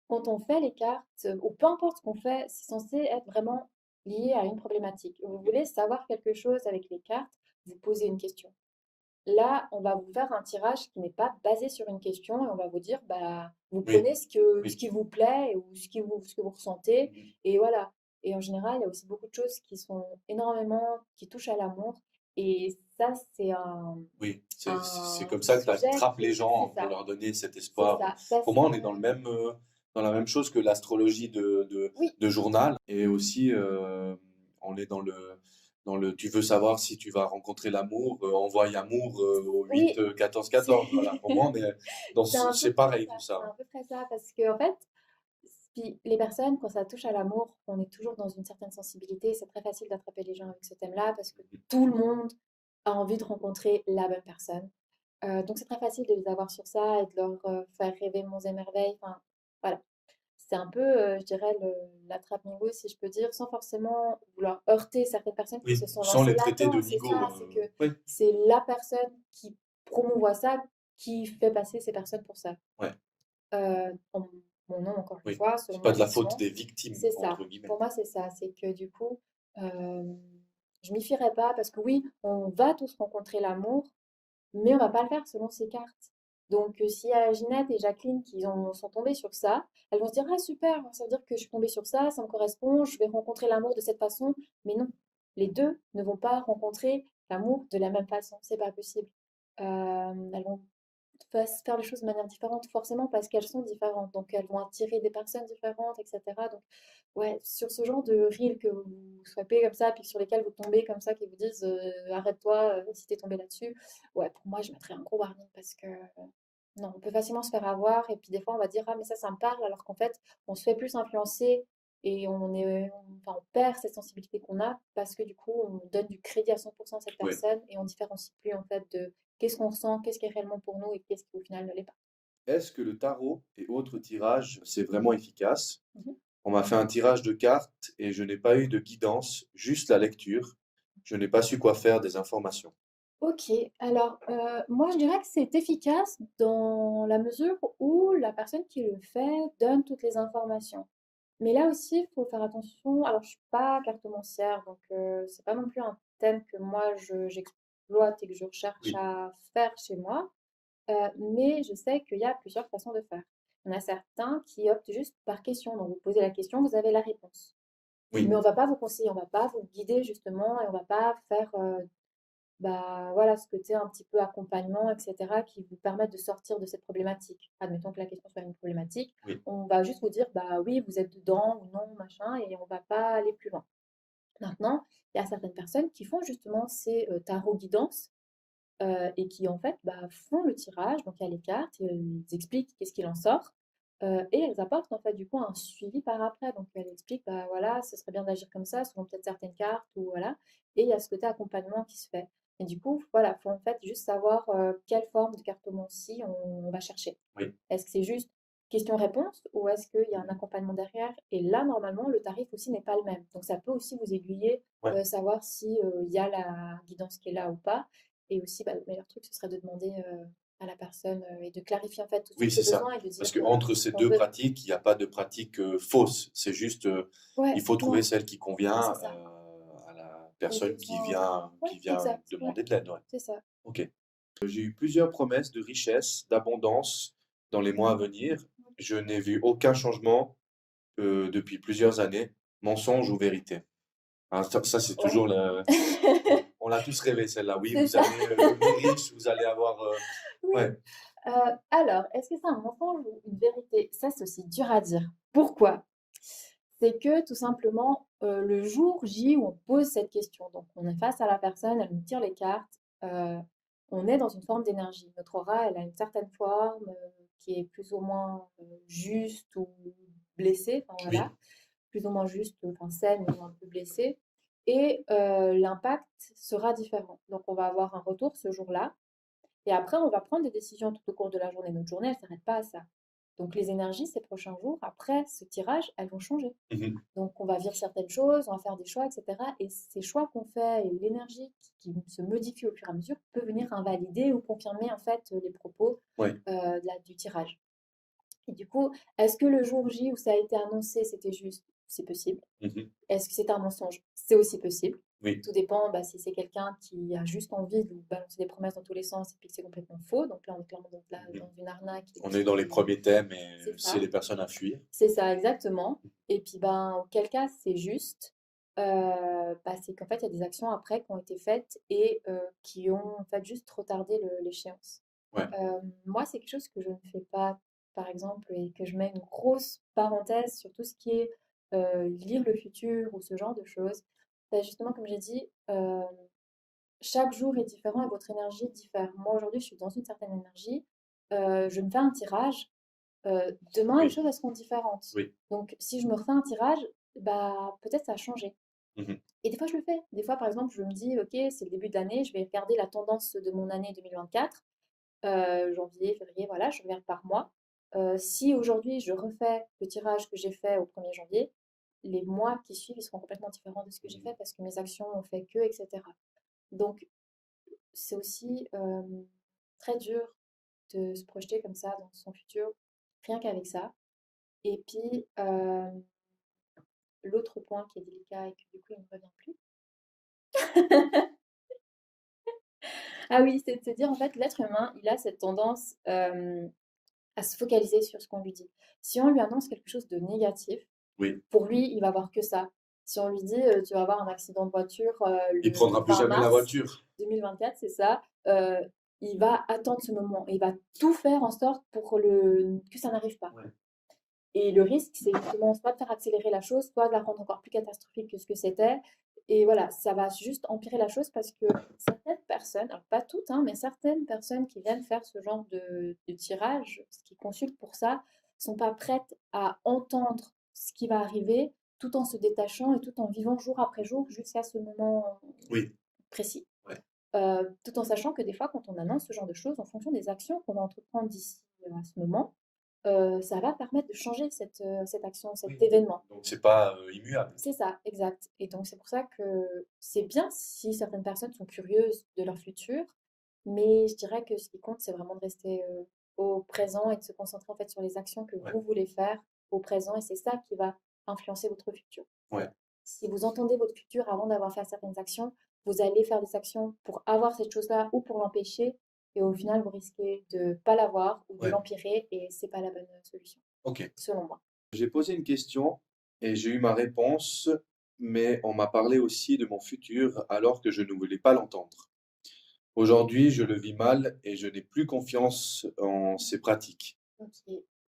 quand on fait les cartes, ou peu importe ce qu'on fait, c'est censé être vraiment lié à une problématique. Vous voulez savoir quelque chose avec les cartes, vous posez une question. Là, on va vous faire un tirage qui n'est pas basé sur une question et on va vous dire, bah, vous Oui, prenez ce oui. qui vous plaît ou ce que vous ressentez. Mhm. Et voilà. Et en général, il y a aussi beaucoup de choses qui sont énormément, qui touchent à l'amour. Et ça, c'est Oui, c'est un comme ça que tu sujet attrapes les qui, c'est gens pour ça, leur donner cet c'est espoir. ça. Pour Parce moi, que, on est dans la même chose que l'astrologie oui, de journal. Et aussi, on est dans le tu veux savoir si tu vas rencontrer l'amour, envoie amour au 8 oui, 14 c'est 14. Voilà, pour moi, on est c'est un peu c'est près pareil ça. tout C'est ça. un peu près ça. Parce que, en fait, puis les personnes, quand ça touche à l'amour, on est toujours dans une certaine sensibilité. C'est très facile d'attraper les gens avec ce thème-là parce que tout le monde a envie de rencontrer la bonne personne. Donc c'est très facile de les avoir sur ça et de leur faire rêver monts et merveilles. Enfin, voilà. C'est un peu, je dirais, l'attrape-nigo, si je peux dire, sans forcément vouloir heurter certaines personnes qui Oui, se sont sans lancées les traiter de là-dedans. C'est nigo. ça, c'est que Oui, c'est la personne qui promouvoit ça, qui fait passer ces personnes pour ça. ouais. en mon nom encore une Oui. fois, C'est selon pas ma de la faute vision. des victimes, C'est ça. entre guillemets. Pour moi, c'est ça. C'est que du coup, hem, je m'y fierais pas parce que oui, on va tous rencontrer l'amour, mais on va pas le faire selon ses cartes. Donc, s'il y a Ginette et Jacqueline qui sont tombées sur ça, elles vont se dire: «Ah super, ça veut dire que je suis tombée sur ça me correspond, je vais rencontrer l'amour de cette façon». Mais non, les 2 ne vont pas rencontrer l'amour de la même façon, c'est pas possible. Elles vont faire les choses de manière différente, forcément parce qu'elles sont différentes. Donc, elles vont attirer des personnes différentes, etc. Donc, ouais, sur ce genre de reel que vous swipez comme ça, puis sur lesquels vous tombez comme ça, qui vous disent arrête-toi si t'es tombé là-dessus, ouais, pour moi, je mettrais un gros warning parce que non, on peut facilement se faire avoir. Et puis, des fois, on va dire ah, mais ça me parle, alors qu'en fait, on se fait plus influencer et enfin, on perd cette sensibilité qu'on a parce que du coup, on donne du crédit à 100% à cette Oui. personne et on différencie plus en fait de qu'est-ce qu'on ressent, qu'est-ce qui est réellement pour nous et qu'est-ce qui au final ne l'est pas. Est-ce que le tarot et autres tirages, c'est vraiment efficace? Mhm. On m'a fait un tirage de cartes et je n'ai pas eu de guidance, juste la lecture. Je n'ai pas su quoi faire des informations. Ok, alors moi je dirais que c'est efficace dans la mesure où la personne qui le fait donne toutes les informations. Mais là aussi, il faut faire attention. Alors, je suis pas cartomancière, donc c'est pas non plus un thème que moi j'exploite et que je recherche Oui, à faire chez moi. Mais je sais qu'il y a plusieurs façons de faire. Il y en a certains qui optent juste par question. Donc, vous posez la question, vous avez la réponse. Mais oui, on va pas vous conseiller, on va pas vous guider justement, et on va pas faire bah, voilà, ce côté un petit peu accompagnement, etc., qui vous permettent de sortir de cette problématique. Admettons que la question soit une problématique, oui, on va juste vous dire, bah oui, vous êtes dedans ou non, machin, et on va pas aller plus loin. Maintenant, il y a certaines personnes qui font justement ces tarots guidance et qui en fait bah, font le tirage, donc il y a les cartes, ils expliquent qu'est-ce qu'il en sort, et elles apportent en fait du coup un suivi par après. Donc elles expliquent, bah voilà, ce serait bien d'agir comme ça, selon peut-être certaines cartes, ou voilà. Et il y a ce côté accompagnement qui se fait. Et du coup, voilà, faut en fait juste savoir quelle forme de cartomancie on va chercher. oui. Est-ce que c'est juste question-réponse ou est-ce qu'il y a un accompagnement derrière? Et là, normalement, le tarif aussi n'est pas le même. Donc ça peut aussi vous aiguiller, Ouais. savoir si il y a la guidance qui est là ou pas. Et aussi, bah, le meilleur truc, ce serait de demander à la personne et de clarifier en fait tout de Oui, suite ses c'est ça. besoins et de Parce dire qu'entre ce ces qu'on deux veut. pratiques, il n'y a pas de pratique fausse. C'est juste, il Ouais, faut trouver non, celle qui c'est convient ça. à la Aux personne besoins. Ouais, qui vient exact. Ouais, demander de l'aide. Ouais. c'est ça. Ok. J'ai eu plusieurs promesses de richesse, d'abondance dans les mois à venir. Je n'ai vu aucun changement depuis plusieurs années. Mensonge ou vérité? Ah, ça, c'est Ouais. toujours on l'a tous rêvé, celle-là. Oui, C'est vous ça. allez devenir riche, vous allez avoir. Oui. Ouais. Alors, est-ce que c'est un mensonge ou une vérité? Ça, c'est aussi dur à dire. Pourquoi? C'est que tout simplement, le jour J où on pose cette question, donc on est face à la personne, elle nous tire les cartes, on est dans une forme d'énergie. Notre aura, elle a une certaine forme qui est plus ou moins juste ou blessée, enfin voilà, Oui. plus ou moins juste, enfin saine ou un peu blessée. Et l'impact sera différent. Donc on va avoir un retour ce jour-là. Et après, on va prendre des décisions tout au cours de la journée. Notre journée, elle ne s'arrête pas à ça. Donc les énergies, ces prochains jours, après ce tirage, elles vont changer. Mhm. Donc, on va vivre certaines choses, on va faire des choix, etc. Et ces choix qu'on fait et l'énergie qui se modifie au fur et à mesure peut venir invalider ou confirmer en fait les propos Ouais. du tirage. Et du coup, est-ce que le jour J où ça a été annoncé, c'était juste? C'est possible. Mhm. Est-ce que c'est un mensonge? C'est aussi possible. Oui. Tout dépend bah, si c'est quelqu'un qui a juste envie de vous balancer des promesses dans tous les sens et puis que c'est complètement faux. Donc là, on est clairement Mhm. dans une arnaque et On est dans les premiers thèmes et c'est c'est ça. les personnes à fuir. C'est ça, exactement. Et puis, ben, auquel cas, c'est juste, bah, c'est qu'en fait, il y a des actions après qui ont été faites et qui ont en fait juste retardé l'échéance. Ouais. Moi, c'est quelque chose que je ne fais pas, par exemple, et que je mets une grosse parenthèse sur tout ce qui est lire le futur ou ce genre de choses. Bah, justement, comme j'ai dit, chaque jour est différent et votre énergie diffère. Moi, aujourd'hui, je suis dans une certaine énergie. Je me fais un tirage. Demain, les Oui. choses elles seront différentes. Oui. Donc, si je me refais un tirage, bah, peut-être ça a changé. Mhm. Et des fois, je le fais. Des fois, par exemple, je me dis, OK, c'est le début d'année, je vais regarder la tendance de mon année 2024, janvier, février, voilà, je regarde par mois. Si aujourd'hui, je refais le tirage que j'ai fait au 1er janvier, les mois qui suivent, ils seront complètement différents de ce que j'ai Mhm. fait parce que mes actions ont fait que, etc. Donc, c'est aussi très dur de se projeter comme ça dans son futur rien qu'avec ça. Et puis, l'autre point qui est délicat et que du coup, il ne me revient plus. Ah oui, c'est de se dire, en fait, l'être humain, il a cette tendance à se focaliser sur ce qu'on lui dit. Si on lui annonce quelque chose de négatif, Oui. pour lui, il va voir que ça. Si on lui dit, tu vas avoir un accident de voiture Il le prendra plus 20 jamais la mars voiture. 2024, c'est ça, il va attendre ce moment. Et il va tout faire en sorte pour que ça n'arrive pas. Ouais. Et le risque, c'est justement soit de faire accélérer la chose, soit de la rendre encore plus catastrophique que ce que c'était. Et voilà, ça va juste empirer la chose parce que certaines personnes, alors pas toutes, hein, mais certaines personnes qui viennent faire ce genre de tirage, qui consultent pour ça, sont pas prêtes à entendre ce qui va arriver tout en se détachant et tout en vivant jour après jour jusqu'à ce moment Oui. précis. Ouais. Tout en sachant que des fois, quand on annonce ce genre de choses, en fonction des actions qu'on va entreprendre d'ici à ce moment, ça va permettre de changer cette action, cet Oui. événement. Donc, c'est pas immuable. C'est ça, exact. Et donc, c'est pour ça que c'est bien si certaines personnes sont curieuses de leur futur, mais je dirais que ce qui compte, c'est vraiment de rester au présent et de se concentrer en fait sur les actions que Ouais. vous voulez faire au présent, et c'est ça qui va influencer votre futur. Ouais. Si vous entendez votre futur avant d'avoir fait certaines actions, vous allez faire des actions pour avoir cette chose-là ou pour l'empêcher, et au final, vous risquez de ne pas l'avoir ou de Ouais. l'empirer, et c'est pas la bonne solution, Ok. selon moi. J'ai posé une question et j'ai eu ma réponse, mais on m'a parlé aussi de mon futur alors que je ne voulais pas l'entendre. Aujourd'hui, je le vis mal et je n'ai plus confiance en ces pratiques. Ok,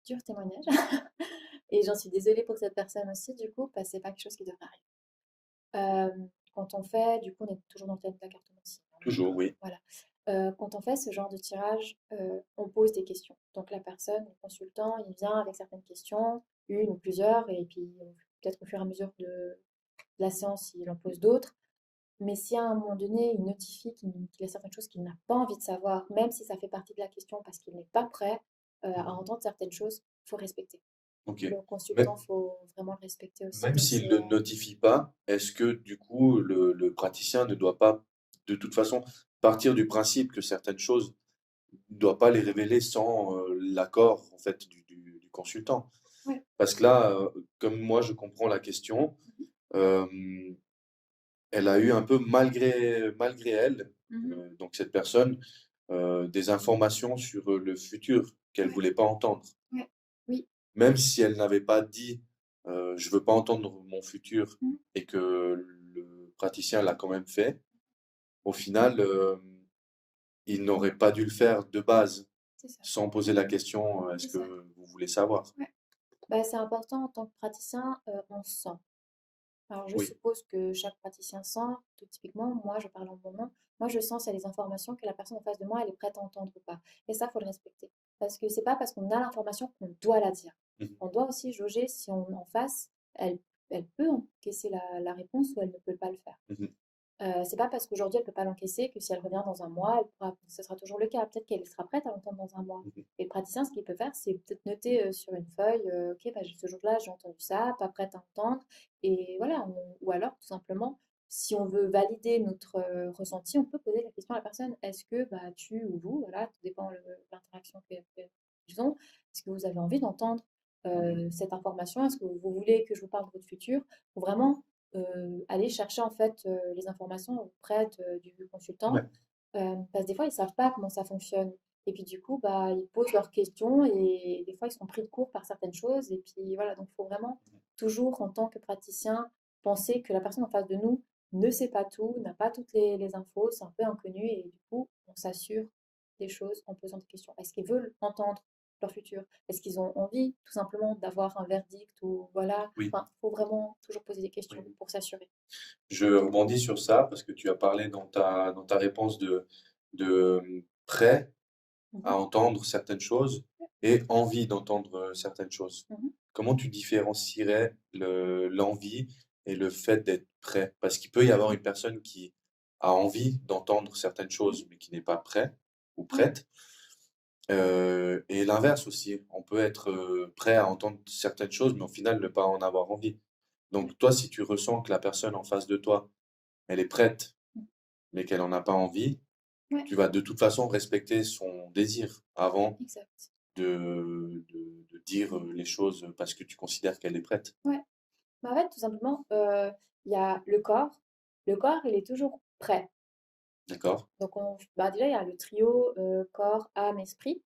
dur témoignage. Et j'en suis désolée pour cette personne aussi, du coup, parce que c'est pas quelque chose qui devrait arriver. Quand on fait, du coup, on est toujours dans le thème de la cartomancie, hein, donc Toujours, oui. voilà. Quand on fait ce genre de tirage, on pose des questions. Donc la personne, le consultant, il vient avec certaines questions, une ou plusieurs, et puis peut-être au fur et à mesure de la séance, il en pose d'autres. Mais si à un moment donné, il notifie qu'il y a certaines choses qu'il n'a pas envie de savoir, même si ça fait partie de la question parce qu'il n'est pas prêt à entendre certaines choses, il faut respecter. Ok. Le consultant, Même, il faut vraiment le respecter aussi même dans s'il ne notifie pas, est-ce que du coup le praticien ne doit pas, de toute façon, partir du principe que certaines choses ne doit pas les révéler sans l'accord en fait du consultant? Ouais. Parce que là, comme moi je comprends la question, Mhm. euh, elle a eu un peu malgré elle, Mhm. donc cette personne, des informations sur le futur qu'elle Ouais. voulait pas entendre. Ouais. Oui. Même si elle n'avait pas dit je veux pas entendre mon futur Mhm. et que le praticien l'a quand même fait, au final, il n'aurait pas dû le faire de base C'est ça. sans poser la question est-ce C'est que ça. vous voulez savoir? Ouais. Bah, c'est important en tant que praticien, on sent. Alors, je Oui. suppose que chaque praticien sent, tout typiquement, moi, je parle en mon nom, moi, je sens s'il y a des informations que la personne en face de moi, elle est prête à entendre ou pas. Et ça, il faut le respecter. Parce que c'est pas parce qu'on a l'information qu'on doit la dire. Mhm. On doit aussi jauger si on en face, elle peut encaisser la réponse ou elle ne peut pas le faire. Mhm. C'est pas parce qu'aujourd'hui elle peut pas l'encaisser que si elle revient dans un mois, ce sera toujours le cas. Peut-être qu'elle sera prête à l'entendre dans un mois. Mhm. Et le praticien, ce qu'il peut faire, c'est peut-être noter sur une feuille, ok, bah, ce jour-là, j'ai entendu ça, pas prête à entendre. Et voilà, ou alors tout simplement, si on veut valider notre ressenti, on peut poser la question à la personne, est-ce que bah, tu ou vous, voilà, tout dépend de l'interaction qu'ils ont, est-ce que vous avez envie d'entendre cette information? Est-ce que vous voulez que je vous parle de votre futur? Faut vraiment aller chercher en fait les informations auprès du consultant, Ouais. parce que des fois ils savent pas comment ça fonctionne, et puis du coup bah ils posent leurs questions et des fois ils sont pris de court par certaines choses, et puis voilà, donc il faut vraiment toujours en tant que praticien penser que la personne en face de nous ne sait pas tout, n'a pas toutes les infos, c'est un peu inconnu, et du coup on s'assure des choses en posant des questions. Est-ce qu'ils veulent entendre leur futur? Est-ce qu'ils ont envie tout simplement d'avoir un verdict, ou voilà, Oui. enfin, faut vraiment toujours poser des questions Oui. pour s'assurer. Je rebondis sur ça parce que tu as parlé dans ta réponse de prêt à Mhm. entendre certaines choses et envie d'entendre certaines choses. Mhm. Comment tu différencierais l'envie et le fait d'être prêt? Parce qu'il peut y avoir une personne qui a envie d'entendre certaines Mhm. choses, mais qui n'est pas prêt ou Ouais. prête. Et l'inverse aussi. On peut être prêt à entendre certaines choses, mais au final ne pas en avoir envie. Donc toi, si tu ressens que la personne en face de toi, elle est prête, Mhm. mais qu'elle en a pas envie, Ouais, tu vas de toute façon respecter son désir avant exact. de dire les choses parce que tu considères qu'elle est prête. Ouais. Bah, en fait, tout simplement, il y a le corps. Le corps, il est toujours prêt. D'accord? Donc bah, déjà, il y a le trio, corps, âme, esprit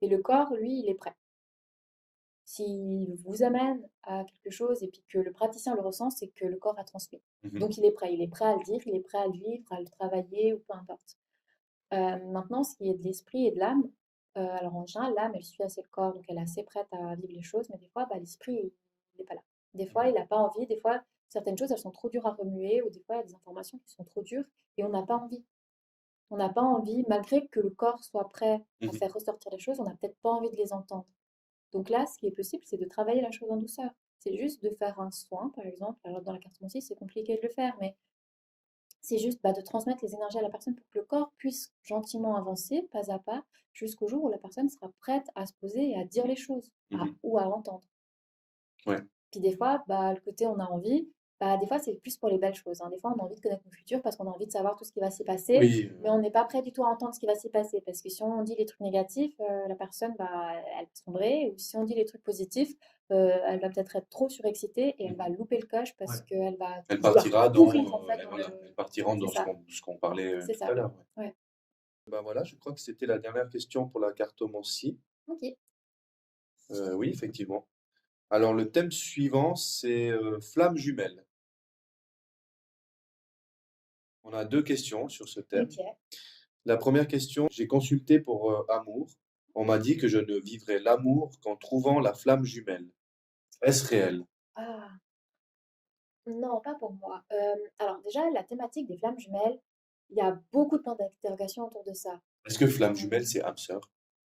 et le corps, lui, il est prêt. S'il vous amène à quelque chose et puis que le praticien le ressent, c'est que le corps a transmis. Mhm. Donc il est prêt. Il est prêt à le dire, il est prêt à le vivre, à le travailler ou peu importe. Maintenant, ce qui est de l'esprit et de l'âme, alors en général, l'âme, elle suit assez le corps, donc elle est assez prête à vivre les choses, mais des fois, bah, l'esprit, il n'est pas là. Des fois, Mhm. il n'a pas envie, des fois, certaines choses, elles sont trop dures à remuer, ou des fois, il y a des informations qui sont trop dures, et on n'a pas envie. On n'a pas envie, malgré que le corps soit prêt à Mhm. faire ressortir les choses, on n'a peut-être pas envie de les entendre. Donc là, ce qui est possible, c'est de travailler la chose en douceur. C'est juste de faire un soin, par exemple. Alors dans la cartomancie, c'est compliqué de le faire, mais c'est juste bah, de transmettre les énergies à la personne pour que le corps puisse gentiment avancer, pas à pas, jusqu'au jour où la personne sera prête à se poser et à dire les choses Mhm. ou à entendre. Ouais. Puis des fois, bah, le côté on a envie, bah, des fois c'est plus pour les belles choses, hein. Des fois on a envie de connaître nos futurs parce qu'on a envie de savoir tout ce qui va s'y passer, Oui, mais on n'est pas prêt du tout à entendre ce qui va s'y passer. Parce que si on dit les trucs négatifs, la personne bah, elle va sombrer, ou si on dit les trucs positifs, elle va peut-être être trop surexcitée et elle va mhm. louper le coche Ouais. parce qu'elle va Elle vouloir partira courir en fait et dans le. voilà, elle partira C'est dans ça, ce qu'on parlait c'est tout à ça. l'heure. Ouais. Ouais. Ben voilà, je crois que c'était la dernière question pour la cartomancie. Ok. Oui, effectivement. Alors, le thème suivant, c'est flamme jumelle. On a deux questions sur ce thème. Ok. La première question, j'ai consulté pour amour. On m'a dit que je ne vivrais l'amour qu'en trouvant la flamme jumelle. Est-ce réel? Ah, non, pas pour moi. Alors déjà, la thématique des flammes jumelles, il y a beaucoup de points d'interrogation autour de ça. Est-ce que flamme Euh, jumelle, c'est âme sœur?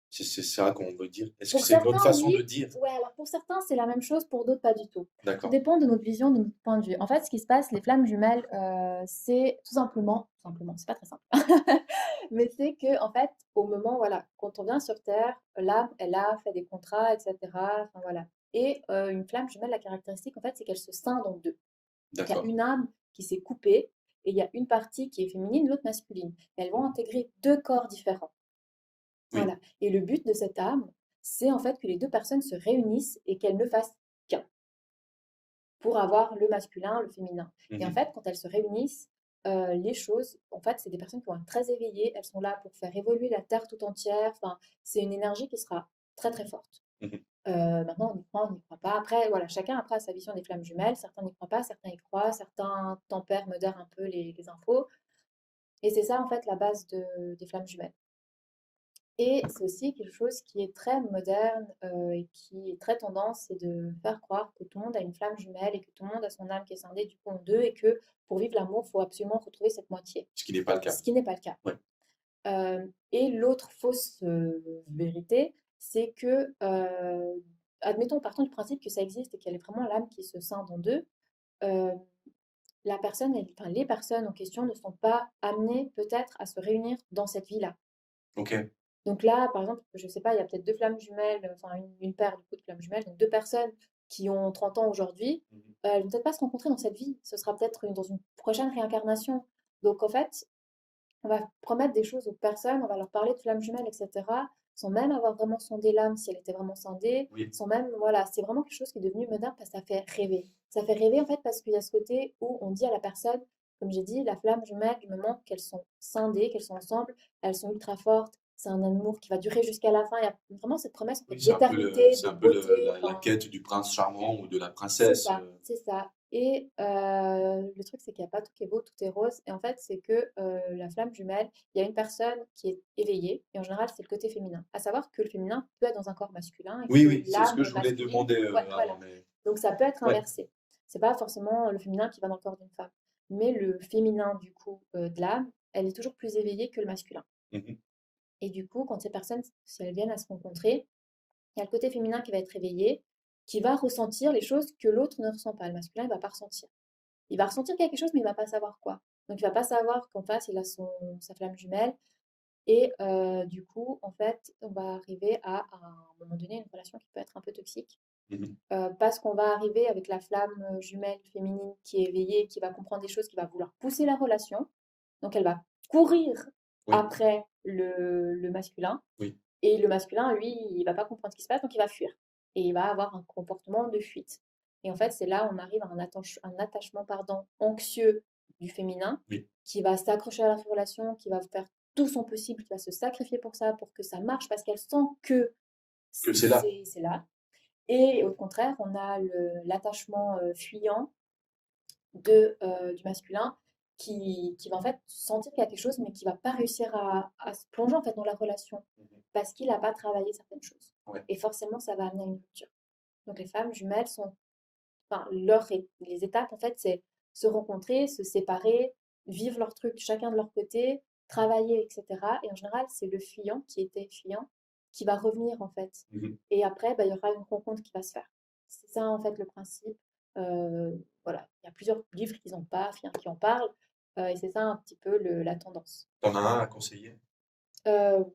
C'est ça qu'on veut dire? Est-ce que Pour c'est une autre certains, façon de oui. dire? Ouais, alors pour certains, c'est la même chose, pour d'autres, pas du tout. Tout D'accord. dépend de notre vision, de notre point de vue. En fait, ce qui se passe, les flammes jumelles, c'est tout simplement, c'est pas très simple, mais c'est que, en fait, au moment, voilà, quand on vient sur Terre, l'âme, elle a fait des contrats, etc. Enfin, voilà. Et une flamme jumelle, la caractéristique, en fait, c'est qu'elle se scinde en deux. Donc, il y a D'accord. une âme qui s'est coupée et il y a une partie qui est féminine, l'autre masculine. Et elles vont Mhm. intégrer deux corps différents. Oui. Voilà. Et le but de cette âme, c'est en fait que les deux personnes se réunissent et qu'elles ne fassent qu'un pour avoir le masculin, le féminin. Et en Mhm. fait, quand elles se réunissent, les choses, en fait, c'est des personnes qui vont être très éveillées. Elles sont là pour faire évoluer la Terre tout entière. Enfin, c'est une énergie qui sera très très forte. Mhm. Maintenant, on y croit, on n'y croit pas. Après, voilà, chacun après a sa vision des flammes jumelles. Certains n'y croient pas, certains y croient, certains tempèrent, modèrent un peu les infos. Et c'est ça, en fait, la base des flammes jumelles. Et c'est aussi quelque chose qui est très moderne et qui est très tendance, c'est de faire croire que tout le monde a une flamme jumelle et que tout le monde a son âme qui est scindée du coup en deux et que pour vivre l'amour, il faut absolument retrouver cette moitié. Ce qui n'est pas le cas. Ce qui n'est pas le cas. Ouais. Et l'autre fausse vérité, c'est que, admettons, partant du principe que ça existe et qu'il y a vraiment l'âme qui se scinde en deux, euh, la personne, enfin, les personnes en question ne sont pas amenées peut-être à se réunir dans cette vie-là. Ok. Donc là, par exemple, je sais pas, il y a peut-être deux flammes jumelles, enfin une paire du coup de flammes jumelles, donc deux personnes qui ont 30 ans aujourd'hui, Mhm. elles vont peut-être pas se rencontrer dans cette vie. Ce sera peut-être dans une prochaine réincarnation. Donc en fait, on va promettre des choses aux personnes, on va leur parler de flammes jumelles, etc., sans même avoir vraiment sondé l'âme si elle était vraiment scindée, Oui. sans même, voilà, c'est vraiment quelque chose qui est devenu moderne parce que ça fait rêver. Ça fait rêver en fait parce qu'il y a ce côté où on dit à la personne, comme j'ai dit, la flamme jumelle, du moment qu'elles sont scindées, qu'elles sont ensemble, elles sont ultra fortes, c'est un amour qui va durer jusqu'à la fin. Il y a vraiment cette promesse en fait, Oui, d'éternité, c'est de un peu beauté, la enfin, quête du prince charmant ou de la c'est princesse. ça, c'est ça. Et le truc, c'est qu'il n'y a pas tout qui est beau, tout est rose. Et en fait, c'est que la flamme jumelle, il y a une personne qui est éveillée, et en général, c'est le côté féminin. À savoir que le féminin peut être dans un corps masculin et Oui, que oui, c'est ce l'âme que je voulais masculine, demander ouais, avant, voilà. mais Donc ça peut être ouais. inversé. C'est pas forcément le féminin qui va dans le corps d'une femme. Mais le féminin, du coup, de l'âme, elle est toujours plus éveillée que le masculin. Mhm. Et du coup, quand ces personnes, si elles viennent à se rencontrer, il y a le côté féminin qui va être éveillé, qui va ressentir les choses que l'autre ne ressent pas. Le masculin, il ne va pas ressentir. Il va ressentir quelque chose, mais il ne va pas savoir quoi. Donc, il ne va pas savoir qu'en face, il a sa flamme jumelle. Et du coup, en fait, on va arriver à un moment donné, une relation qui peut être un peu toxique. Mhm. Parce qu'on va arriver avec la flamme jumelle féminine qui est éveillée, qui va comprendre des choses, qui va vouloir pousser la relation. Donc, elle va courir Oui, après le masculin. oui. Et le masculin, lui, il va pas comprendre ce qui se passe, donc il va fuir. Et il va avoir un comportement de fuite. Et en fait, c'est là où on arrive à un attachement pardon, anxieux du féminin Oui, qui va s'accrocher à la relation, qui va faire tout son possible, qui va se sacrifier pour ça, pour que ça marche, parce qu'elle sent que que c'est là. c'est là. Et au contraire, on a l'attachement fuyant du masculin qui va en fait sentir qu'il y a quelque chose, mais qui va pas réussir à se plonger en fait dans la relation Mhm. parce qu'il n'a pas travaillé certaines choses. Ouais. Et forcément, ça va amener à une rupture. Donc les femmes jumelles sont, enfin, les étapes en fait, c'est se rencontrer, se séparer, vivre leur truc chacun de leur côté, travailler, etc. Et en général, c'est le fuyant qui était fuyant qui va revenir en fait. Mhm. Et après, bah, il y aura une rencontre qui va se faire. C'est ça en fait le principe. Euh, voilà, il y a plusieurs livres qui en parlent, et c'est ça un petit peu la tendance. T'en as un à conseiller?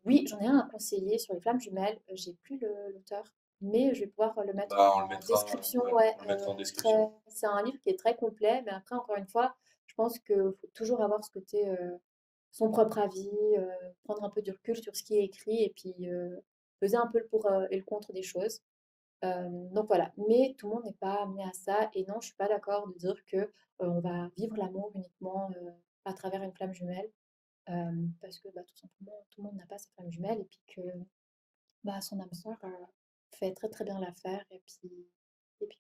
Oui, j'en ai un à conseiller sur les flammes jumelles. J'ai plus l'auteur, mais je vais pouvoir le mettre Bah, on le en mettra, description. ouais, Ouais, on le mettra en description. c'est un livre qui est très complet, mais après, encore une fois, je pense qu'il faut toujours avoir ce côté, son propre avis, prendre un peu du recul sur ce qui est écrit et puis peser un peu le pour et le contre des choses. Donc voilà, mais tout le monde n'est pas amené à ça. Et non, je suis pas d'accord de dire que on va vivre l'amour uniquement à travers une flamme jumelle. Parce que bah, tout simplement, tout le monde n'a pas sa flamme jumelle et puis que bah, son âme sœur fait très très bien l'affaire. Et puis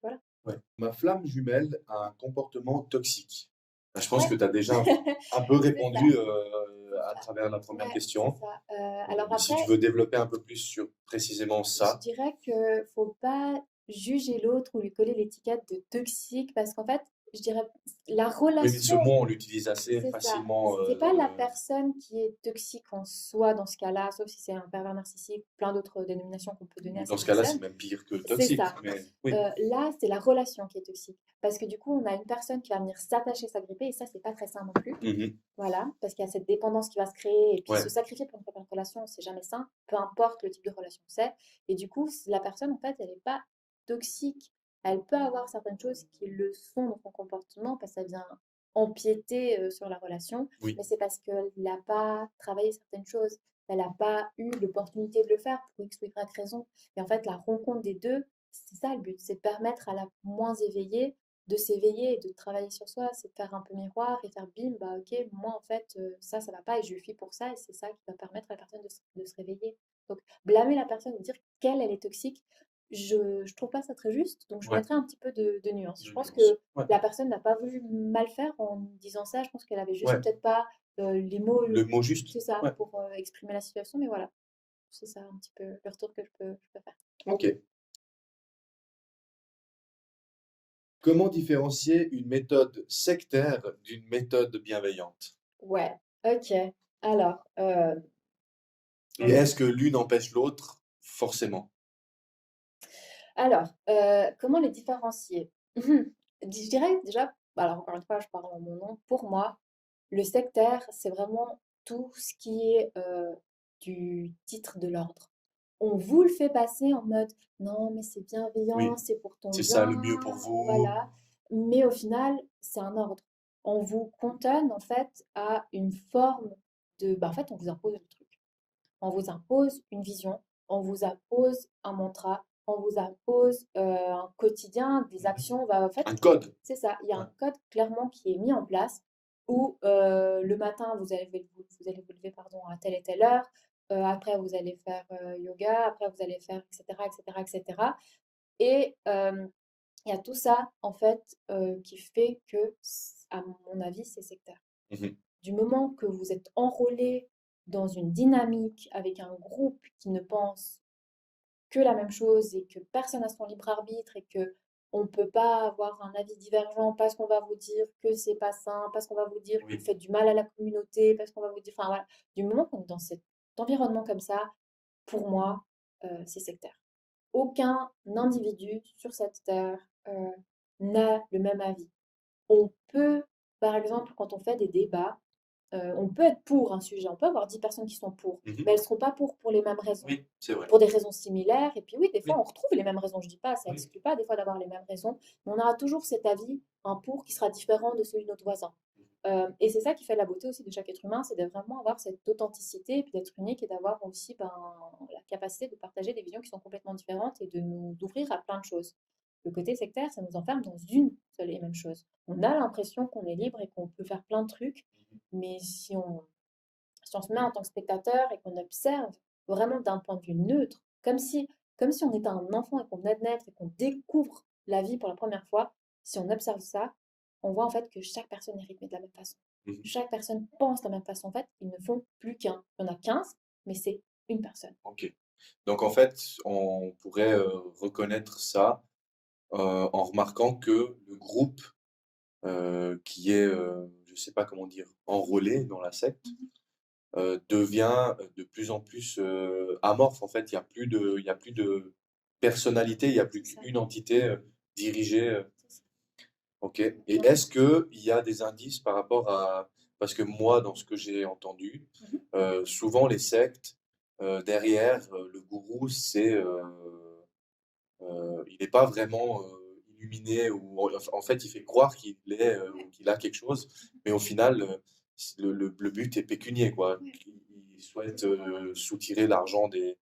voilà. Ouais. Ma flamme jumelle a un comportement toxique. Je pense Ouais, que tu as déjà un peu c'est ça, répondu c'est à ça. travers la première Ouais, c'est question. ça. Alors Mais si tu après, veux développer un peu plus sur précisément je ça, dirais que faut pas juger l'autre ou lui coller l'étiquette de toxique parce qu'en fait, je dirais la oui, mais ce relation. mot, on l'utilise assez C'est ça. facilement. C'est pas la personne qui est toxique en soi dans ce cas-là, sauf si c'est un pervers narcissique, plein d'autres dénominations qu'on peut donner à Dans ces ce cas-là, c'est personnes. même pire que C'est toxique. ça. Mais oui. Là, c'est la relation qui est toxique. Parce que du coup, on a une personne qui va venir s'attacher, s'agripper, et ça, c'est pas très sain non plus. Mhm. Voilà, parce qu'il y a cette dépendance qui va se créer, et puis se Ouais. sacrifier pour une relation, c'est jamais sain, peu importe le type de relation que c'est. Et du coup, la personne, en fait, elle n'est pas toxique. Elle peut avoir certaines choses qui le sont dans son comportement, parce que ça vient empiéter sur la relation, Oui. mais c'est parce qu'elle n'a pas travaillé certaines choses. Elle n'a pas eu l'opportunité de le faire pour X ou Y raison. Et en fait, la rencontre des deux, c'est ça le but, c'est de permettre à la moins éveillée de s'éveiller et de travailler sur soi, c'est de faire un peu miroir et faire bim, bah ok, moi en fait, ça va pas et je fuis pour ça et c'est ça qui va permettre à la personne de se réveiller. Donc, blâmer la personne et dire qu'elle, elle est toxique, je trouve pas ça très juste, donc je Ouais. mettrais un petit peu de nuance. Je De pense nuance. que Ouais. la personne n'a pas voulu mal faire en disant ça, je pense qu'elle avait juste Ouais. peut-être pas les mots, Le mot juste. c'est ça, Ouais. pour exprimer la situation, mais voilà, c'est ça un petit peu le retour que je peux faire. Ok. Comment différencier une méthode sectaire d'une méthode bienveillante? Ouais, ok. Alors, Et est-ce que l'une empêche l'autre? Forcément. Comment les différencier? Je dirais déjà, bah, alors encore une fois, je parle en mon nom, pour moi, le sectaire, c'est vraiment tout ce qui est du titre de l'ordre. On vous le fait passer en mode non, mais c'est bienveillant, Oui. c'est pour ton C'est ça bien, le mieux pour vous. voilà. Mais au final, c'est un ordre. On vous cantonne en fait à une forme de. Bah, en fait, on vous impose le truc. On vous impose une vision, on vous impose un mantra, on vous impose un quotidien, des Mhm. actions. Bah, en fait, Un code. c'est ça. Il y a Ouais. un code clairement qui est mis en place où le matin, vous allez vous lever pardon, à telle et telle heure. Après, vous allez faire yoga. Après, vous allez faire, etc., etc., etc. Et il y a tout ça, en fait, qui fait que, à mon avis, c'est sectaire. Mhm. Du moment que vous êtes enrôlé dans une dynamique avec un groupe qui ne pense que la même chose et que personne n'a son libre arbitre et que on ne peut pas avoir un avis divergent parce qu'on va vous dire que c'est pas sain, parce qu'on va vous dire que vous Oui. faites du mal à la communauté, parce qu'on va vous dire, enfin voilà, du moment qu'on est dans cet environnement comme ça, pour moi, c'est sectaire. Aucun individu sur cette terre n'a le même avis. On peut, par exemple, quand on fait des débats, on peut être pour un sujet, on peut avoir 10 personnes qui sont pour, Mhm. mais elles ne seront pas pour les mêmes raisons. Oui, c'est vrai. Pour des raisons similaires, et puis oui, des fois Oui. on retrouve les mêmes raisons, je dis pas, ça Oui. exclut pas des fois d'avoir les mêmes raisons, mais on aura toujours cet avis, un pour qui sera différent de celui de notre voisin. Et c'est ça qui fait la beauté aussi de chaque être humain, c'est de vraiment avoir cette authenticité et puis d'être unique et d'avoir aussi ben, la capacité de partager des visions qui sont complètement différentes et de nous d'ouvrir à plein de choses. Le côté sectaire, ça nous enferme dans une seule et même chose. On a l'impression qu'on est libre et qu'on peut faire plein de trucs, mais si on se met en tant que spectateur et qu'on observe vraiment d'un point de vue neutre, comme si on était un enfant et qu'on venait de naître et qu'on découvre la vie pour la première fois, si on observe ça, on voit en fait que chaque personne est rythmée de la même façon. Mhm. Chaque personne pense de la même façon. En fait, ils ne font plus qu'un. Il y en a 15, mais c'est une personne. Ok. Donc en fait, on pourrait reconnaître ça en remarquant que le groupe qui est, je sais pas comment dire, enrôlé dans la secte, Mhm. devient de plus en plus amorphe. En fait, il y a plus de personnalité, il y a plus C'est ça. qu'une entité dirigée. C'est ça. Ok. Et Et est-ce que il y a des indices par rapport à, parce que moi, dans ce que j'ai entendu, Mhm. souvent les sectes derrière le gourou, il n'est pas vraiment illuminé ou en fait il fait croire qu'il est ou qu'il a quelque chose, mais au final le but est pécunier quoi. Ouais, Il souhaite soutirer l'argent des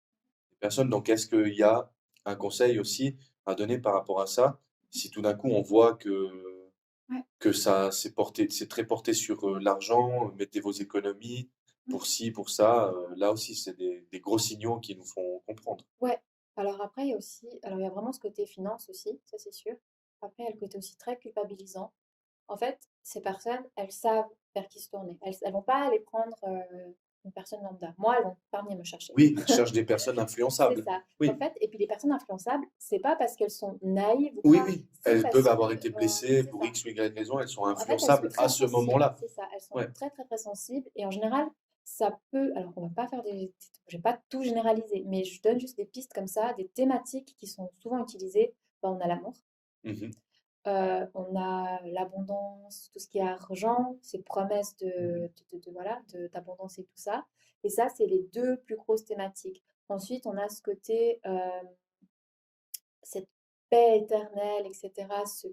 personnes. Donc est-ce qu'il y a un conseil aussi à donner par rapport à ça? Si tout d'un coup on voit ouais. que ça c'est très porté sur l'argent, mettez vos économies Mhm. pour ci, pour ça, là aussi c'est des gros signaux qui nous font comprendre. Ouais. Alors après, il y a aussi, alors il y a vraiment ce côté finance aussi, ça c'est sûr. Après, il y a le côté aussi très culpabilisant. En fait, ces personnes, elles savent vers qui se tourner. Elles vont pas aller prendre une personne lambda. Moi, elles vont pas venir me chercher. Oui, ils cherchent des personnes C'est influençables. ça. En Oui. fait, et puis les personnes influençables, c'est pas parce qu'elles sont naïves ou Oui, quoi, oui, c'est elles peuvent parce que, avoir été blessées c'est pour ça. X ou Y raison, elles sont En fait, elles sont influençables à très ce sensibles, moment-là. c'est ça. Elles sont Ouais. très, très, très sensibles. Et en général, ça peut. Alors, on va pas faire je vais pas tout généraliser, mais je donne juste des pistes comme ça, des thématiques qui sont souvent utilisées. Ben, on a l'amour, Mhm. on a l'abondance, tout ce qui est argent, ces promesses Mhm. voilà, d'abondance et tout ça. Et ça, c'est les deux plus grosses thématiques. Ensuite, on a ce côté, cette paix éternelle, etc., ce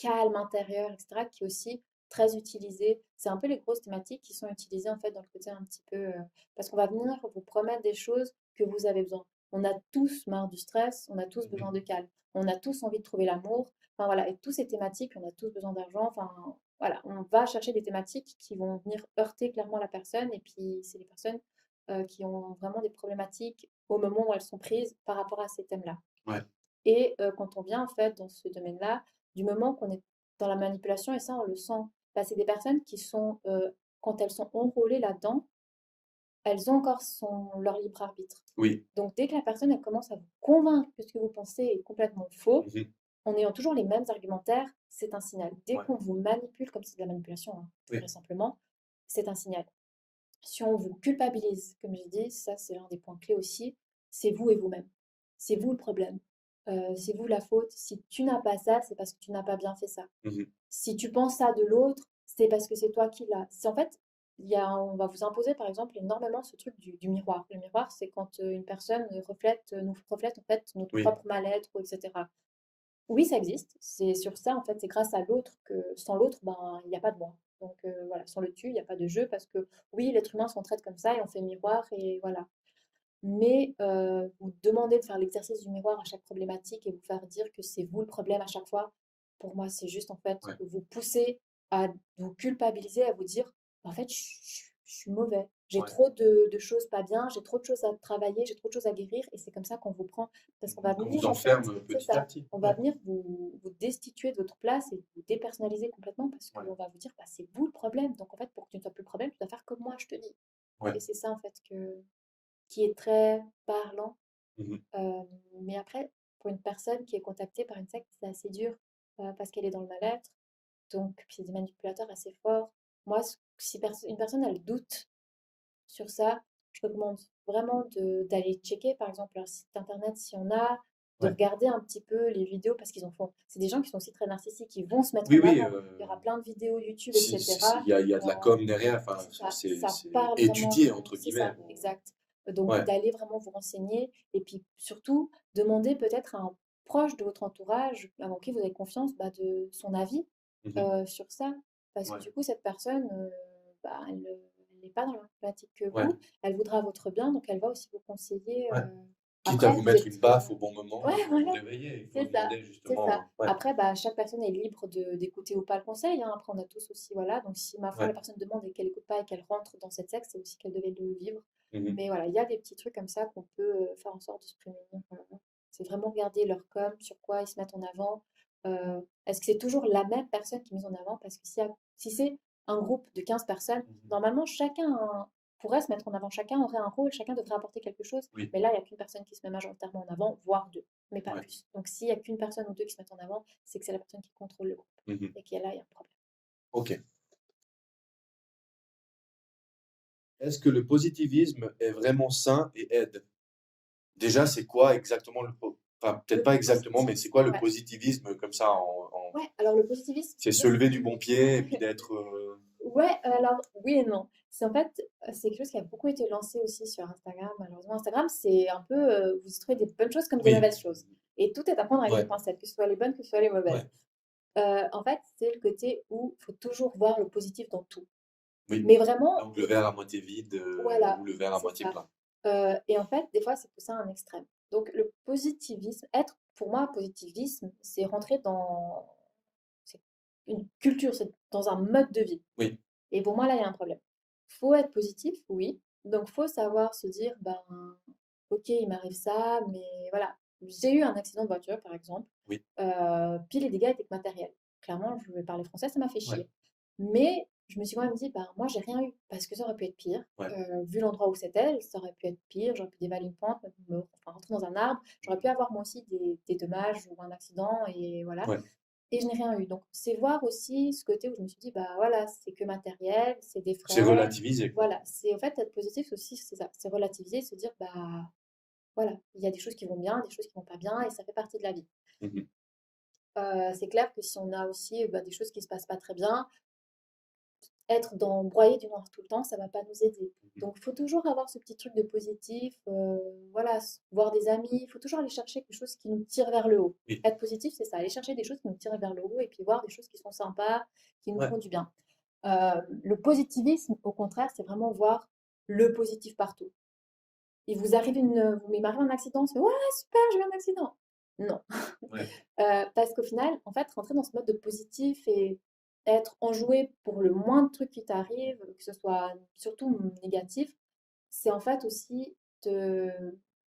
calme intérieur, etc., qui est aussi très utilisé. C'est un peu les grosses thématiques qui sont utilisées en fait dans le côté un petit peu, parce qu'on va venir vous promettre des choses que vous avez besoin. On a tous marre du stress, on a tous besoin Mhm. de calme, on a tous envie de trouver l'amour. Enfin voilà, et toutes ces thématiques, on a tous besoin d'argent. Enfin voilà, on va chercher des thématiques qui vont venir heurter clairement la personne. Et puis c'est les personnes qui ont vraiment des problématiques au moment où elles sont prises par rapport à ces thèmes-là. Ouais. Et quand on vient en fait dans ce domaine-là, du moment qu'on est dans la manipulation, et ça on le sent, bah, c'est des personnes qui sont, quand elles sont enrôlées là-dedans, elles ont encore leur libre arbitre. Oui. Donc dès que la personne elle commence à vous convaincre que ce que vous pensez est complètement faux, Mhm. en ayant toujours les mêmes argumentaires, c'est un signal. Dès Ouais. qu'on vous manipule, comme c'est de la manipulation, hein, pure et Oui. simplement, c'est un signal. Si on vous culpabilise, comme j'ai dit, ça c'est l'un des points clés aussi, c'est vous et vous-même. C'est vous le problème. C'est vous la faute. Si tu n'as pas ça, c'est parce que tu n'as pas bien fait ça. Mhm. Si tu penses ça de l'autre, c'est parce que c'est toi qui l'as. C'est en fait, on va vous imposer par exemple énormément ce truc du miroir. Le miroir, c'est quand une personne nous reflète en fait notre Oui. propre mal-être, etc. Oui, ça existe. C'est sur ça, en fait, c'est grâce à l'autre que sans l'autre, ben, il n'y a pas de moi. Donc voilà, sans le tu, il n'y a pas de jeu parce que oui, l'être humain s'entraide comme ça et on fait miroir et voilà. Mais vous demander de faire l'exercice du miroir à chaque problématique et vous faire dire que c'est vous le problème à chaque fois, pour moi, c'est juste en fait Ouais. vous pousser à vous culpabiliser, à vous dire en fait, je suis mauvais. J'ai Ouais. trop de choses pas bien, j'ai trop de choses à travailler, j'ai trop de choses à guérir, et c'est comme ça qu'on vous prend. Parce qu'on va Qu'on vous venir en fait, enferme c'est petit à ça, petit. on va Ouais. venir vous destituer de votre place et vous dépersonnaliser complètement parce Ouais. qu'on va vous dire bah, c'est vous le problème. Donc en fait, pour que tu ne sois plus le problème, tu dois faire comme moi, je te dis. Ouais. Et c'est ça en fait qui est très parlant. Mhm. Mais après, pour une personne qui est contactée par une secte, c'est assez dur parce qu'elle est dans le mal-être. Donc, puis c'est des manipulateurs assez forts. Moi, si une personne elle doute sur ça, je recommande vraiment d'aller checker, par exemple, leur site internet si on a, de Ouais. regarder un petit peu les vidéos parce qu'ils en font. C'est des gens qui sont aussi très narcissiques, ils vont se mettre Oui, en oui. avant. Il y aura plein de vidéos YouTube, Si, etc. il y a de la com derrière, enfin, C'est ça, ça c'est parle vraiment étudié, de. entre C'est guillemets. ça, Bon. exact. Donc Ouais. d'aller vraiment vous renseigner et puis surtout demander peut-être à un proche de votre entourage, en qui vous avez confiance, bah, de son avis Mhm. sur ça. parce que Ouais, du coup, cette personne, bah, elle n'est pas dans la même pratique que ouais, vous. Elle voudra votre bien, donc elle va aussi vous conseiller. ouais. Quitte à Après, vous vous mettre êtes. une baffe au bon moment Ouais, pour vous voilà, réveiller. Il faut c'est ça, demander c'est ça. justement. Ouais, Après, bah, chaque personne est libre d'écouter ou pas le conseil, hein. Après, on a tous aussi, voilà. Donc, si ma foi, ouais. la personne demande et qu'elle écoute pas et qu'elle rentre dans cette secte, c'est aussi qu'elle devait le vivre. Mhm. Mais voilà, il y a des petits trucs comme ça qu'on peut faire en sorte de se prémunir. C'est vraiment regarder leur com, sur quoi ils se mettent en avant. Est-ce que c'est toujours la même personne qui est mise en avant? Parce que si c'est un groupe de 15 personnes, Mhm. normalement, chacun pourrait se mettre en avant, chacun aurait un rôle, chacun devrait apporter quelque chose. Oui, Mais là, il n'y a qu'une personne qui se met majoritairement en avant, voire deux, mais pas ouais. plus. Donc, s'il n'y a qu'une personne ou deux qui se mettent en avant, c'est que c'est la personne qui contrôle le groupe. Mhm. Et qu'il y a là, il y a un problème. Ok. Est-ce que le positivisme est vraiment sain et aide? Déjà, c'est quoi exactement enfin, peut-être Le pas exactement, mais c'est positivisme, quoi le ouais. positivisme comme ça Ouais, alors le positivisme, C'est se lever du bon pied et puis d'être. ouais, alors oui et non. C'est en fait, c'est quelque chose qui a beaucoup été lancé aussi sur Instagram. Malheureusement, Instagram, c'est un peu, vous y trouvez des bonnes choses comme des Oui, mauvaises choses. Et tout est à prendre avec des ouais, pincettes, que ce soit les bonnes, que ce soit les mauvaises. ouais, En fait, c'est le côté où il faut toujours voir le positif dans tout. oui. Mais vraiment, Donc le verre à moitié vide voilà, ou le verre à c'est moitié ça. plein. Et en fait, des fois, c'est poussé à un extrême. Donc, le positivisme, pour moi, positivisme, c'est rentrer dans c'est une culture, c'est dans un mode de vie. Oui, Et pour moi, là, il y a un problème. Faut être positif, oui. Donc, faut savoir se dire, ben, ok, il m'arrive ça, mais voilà. J'ai eu un accident de voiture, par exemple. oui, Puis les dégâts étaient matériels. Clairement, je vais parler français, ça m'a fait ouais, chier. Mais je me suis quand même dit, ben, moi, j'ai rien eu, parce que ça aurait pu être pire. ouais. Vu l'endroit où c'était, ça aurait pu être pire. J'aurais pu dévaler une pente, enfin, rentrer dans un arbre. J'aurais pu avoir moi aussi des dommages ou un accident, et voilà. Ouais. Et je n'ai rien eu. Donc, c'est voir aussi ce côté où je me suis dit, bah voilà, c'est que matériel, c'est des C'est frais. relativisé, quoi. Voilà, c'est en fait être positif aussi, c'est ça, c'est relativiser, se dire, bah voilà, il y a des choses qui vont bien, des choses qui vont pas bien, et ça fait partie de la vie. Mhm. C'est clair que si on a aussi bah, des choses qui se passent pas très bien, être broyé du noir tout le temps, ça va pas nous aider. Mhm. Donc, il faut toujours avoir ce petit truc de positif, voilà, voir des amis, il faut toujours aller chercher quelque chose qui nous tire vers le haut. Oui, Être positif, c'est ça, aller chercher des choses qui nous tirent vers le haut et puis voir des choses qui sont sympas, qui nous ouais, font du bien. Le positivisme, au contraire, c'est vraiment voir le positif partout. Il m'arrive un accident, on se fait ouais, super, j'ai eu un accident. Non. ouais. Parce qu'au final, en fait, rentrer dans ce mode de positif et être enjoué pour le moindre truc qui t'arrive, que ce soit surtout négatif, c'est en fait aussi te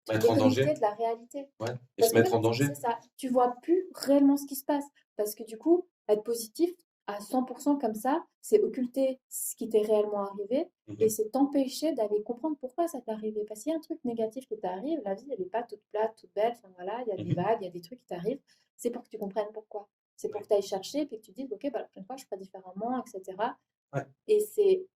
Mettre en déconnecter danger, de la réalité. ouais. Et Parce se qu'en fait, mettre en c'est danger. ça, tu vois plus réellement ce qui se passe. Parce que du coup, être positif à 100% comme ça, c'est occulter ce qui t'est réellement arrivé et Mhm. c'est t'empêcher d'aller comprendre pourquoi ça t'est arrivé. Parce qu'il y a un truc négatif qui t'arrive, la vie, elle n'est pas toute plate, toute belle. Enfin voilà, il y a des Mhm. vagues, il y a des trucs qui t'arrivent. C'est pour que tu comprennes pourquoi. C'est pour Oui, que tu ailles chercher puis que tu te dises, ok, bah, la prochaine fois, je ferai différemment, etc. ouais, Et c'est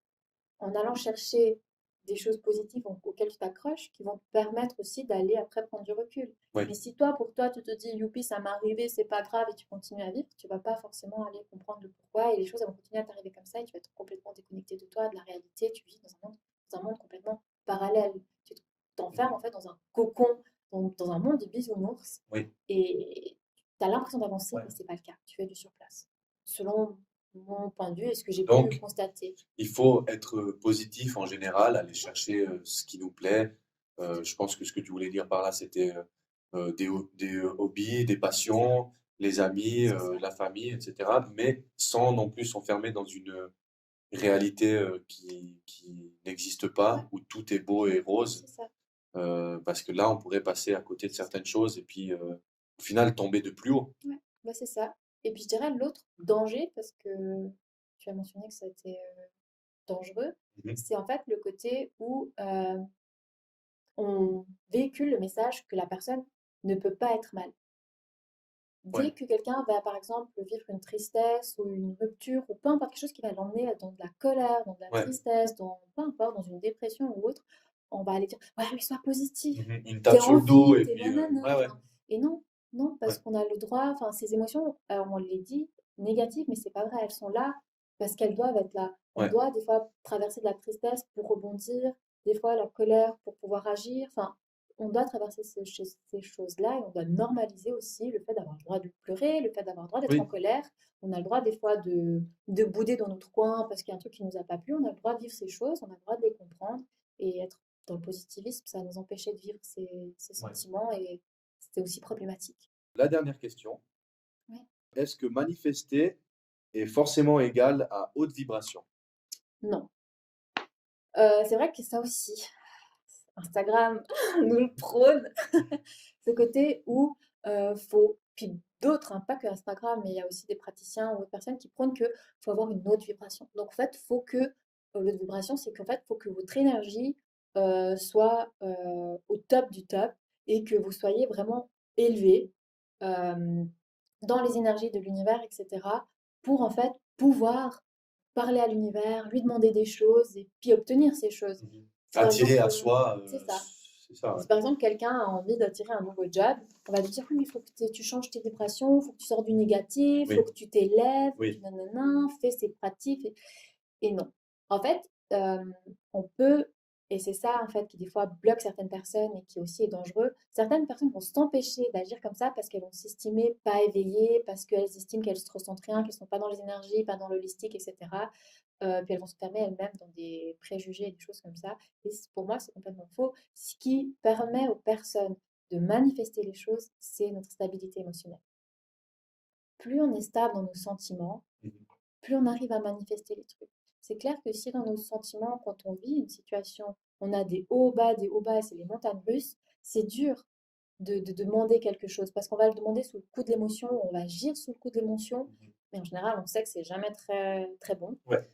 en allant chercher des choses positives auxquelles tu t'accroches qui vont te permettre aussi d'aller après prendre du recul. oui, Mais si toi, pour toi, tu te dis, youpi, ça m'est arrivé, c'est pas grave et tu continues à vivre, tu vas pas forcément aller comprendre le pourquoi et les choses elles vont continuer à t'arriver comme ça et tu vas être complètement déconnecté de toi, de la réalité. Tu vis dans un monde complètement parallèle. Tu t'enfermes mhm. en fait dans un cocon, dans un monde de bisounours Oui, et tu as l'impression d'avancer, ouais. mais c'est pas le cas. Tu fais du surplace. Selon mon point de vue et ce que j'ai pu Donc, constater. il faut être positif en général, aller chercher ce qui nous plaît. Je pense que ce que tu voulais dire par là, c'était des hobbies, des passions, les amis, C'est ça. la famille, etc. Mais sans non plus s'enfermer dans une réalité qui n'existe Ouais, pas, où tout est beau et rose. c'est ça. Parce que là, on pourrait passer à côté de certaines choses et puis au final tomber de plus haut. Ouais, bah, c'est ça. Et puis je dirais l'autre danger, parce que tu as mentionné que ça a été dangereux, Mhm. c'est en fait le côté où on véhicule le message que la personne ne peut pas être mal. Ouais, Dès que quelqu'un va, par exemple, vivre une tristesse ou une rupture, ou peu importe quelque chose qui va l'emmener dans de la colère, dans de la ouais. tristesse, peu importe, dans une dépression ou autre, on va aller dire, ouais, mais sois positif, Mhm. Une t'es tape sur en le dos vie, et t'es puis nanana. ouais, ouais, Enfin, et non, non, parce ouais, qu'on a le droit, enfin, ces émotions, on les dit négatives, mais c'est pas vrai, elles sont là parce qu'elles doivent être là. On ouais. doit des fois traverser de la tristesse pour rebondir, des fois la colère pour pouvoir agir. Enfin, on doit traverser ces choses-là et on doit normaliser aussi le fait d'avoir le droit de pleurer, le fait d'avoir le droit d'être en Oui, colère. On a le droit des fois de bouder dans notre coin parce qu'il y a un truc qui nous a pas plu. On a le droit de vivre ces choses, on a le droit de les comprendre et être dans le positivisme, ça nous empêchait de vivre ces ouais. sentiments et c'était aussi problématique. La dernière question, Ouais. est-ce que manifester est forcément égal à haute vibration? Non. C'est vrai que ça aussi, Instagram nous le prône, ce côté où faut, puis d'autres, hein, pas que Instagram, mais il y a aussi des praticiens ou d'autres personnes qui prônent qu'il faut avoir une haute vibration. Donc en fait, faut que l'autre vibration, c'est qu'en fait, faut que votre énergie soit au top du top et que vous soyez vraiment élevé euh, dans les énergies de l'univers, etc., pour en fait pouvoir parler à l'univers, lui demander des choses et puis obtenir ces choses. Mhm. Si par Attirer exemple, à soi, c'est ça. c'est ça, ouais. Si par exemple quelqu'un a envie d'attirer un nouveau job, on va lui dire oui, mais il faut que tu changes tes vibrations, il faut que tu sors du négatif, il faut Oui, que tu t'élèves, faut que tu oui. nanana, fais ces pratiques. Et non. En fait, on peut, et c'est ça en fait qui des fois bloque certaines personnes et qui aussi est dangereux, certaines personnes vont s'empêcher d'agir comme ça parce qu'elles vont s'estimer pas éveillées, parce qu'elles estiment qu'elles se ressentent rien, qu'elles sont pas dans les énergies, pas dans l'holistique, etc. Puis elles vont se fermer elles-mêmes dans des préjugés et des choses comme ça. Et pour moi, c'est complètement faux. Ce qui permet aux personnes de manifester les choses, c'est notre stabilité émotionnelle. Plus on est stable dans nos sentiments, Mhm. plus on arrive à manifester les trucs. C'est clair que si dans nos sentiments, quand on vit une situation, on a des hauts bas, et c'est les montagnes russes, c'est dur de demander quelque chose parce qu'on va le demander sous le coup de l'émotion, on va agir sous le coup de l'émotion, Mhm. mais en général, on sait que c'est jamais très, très bon. Ouais.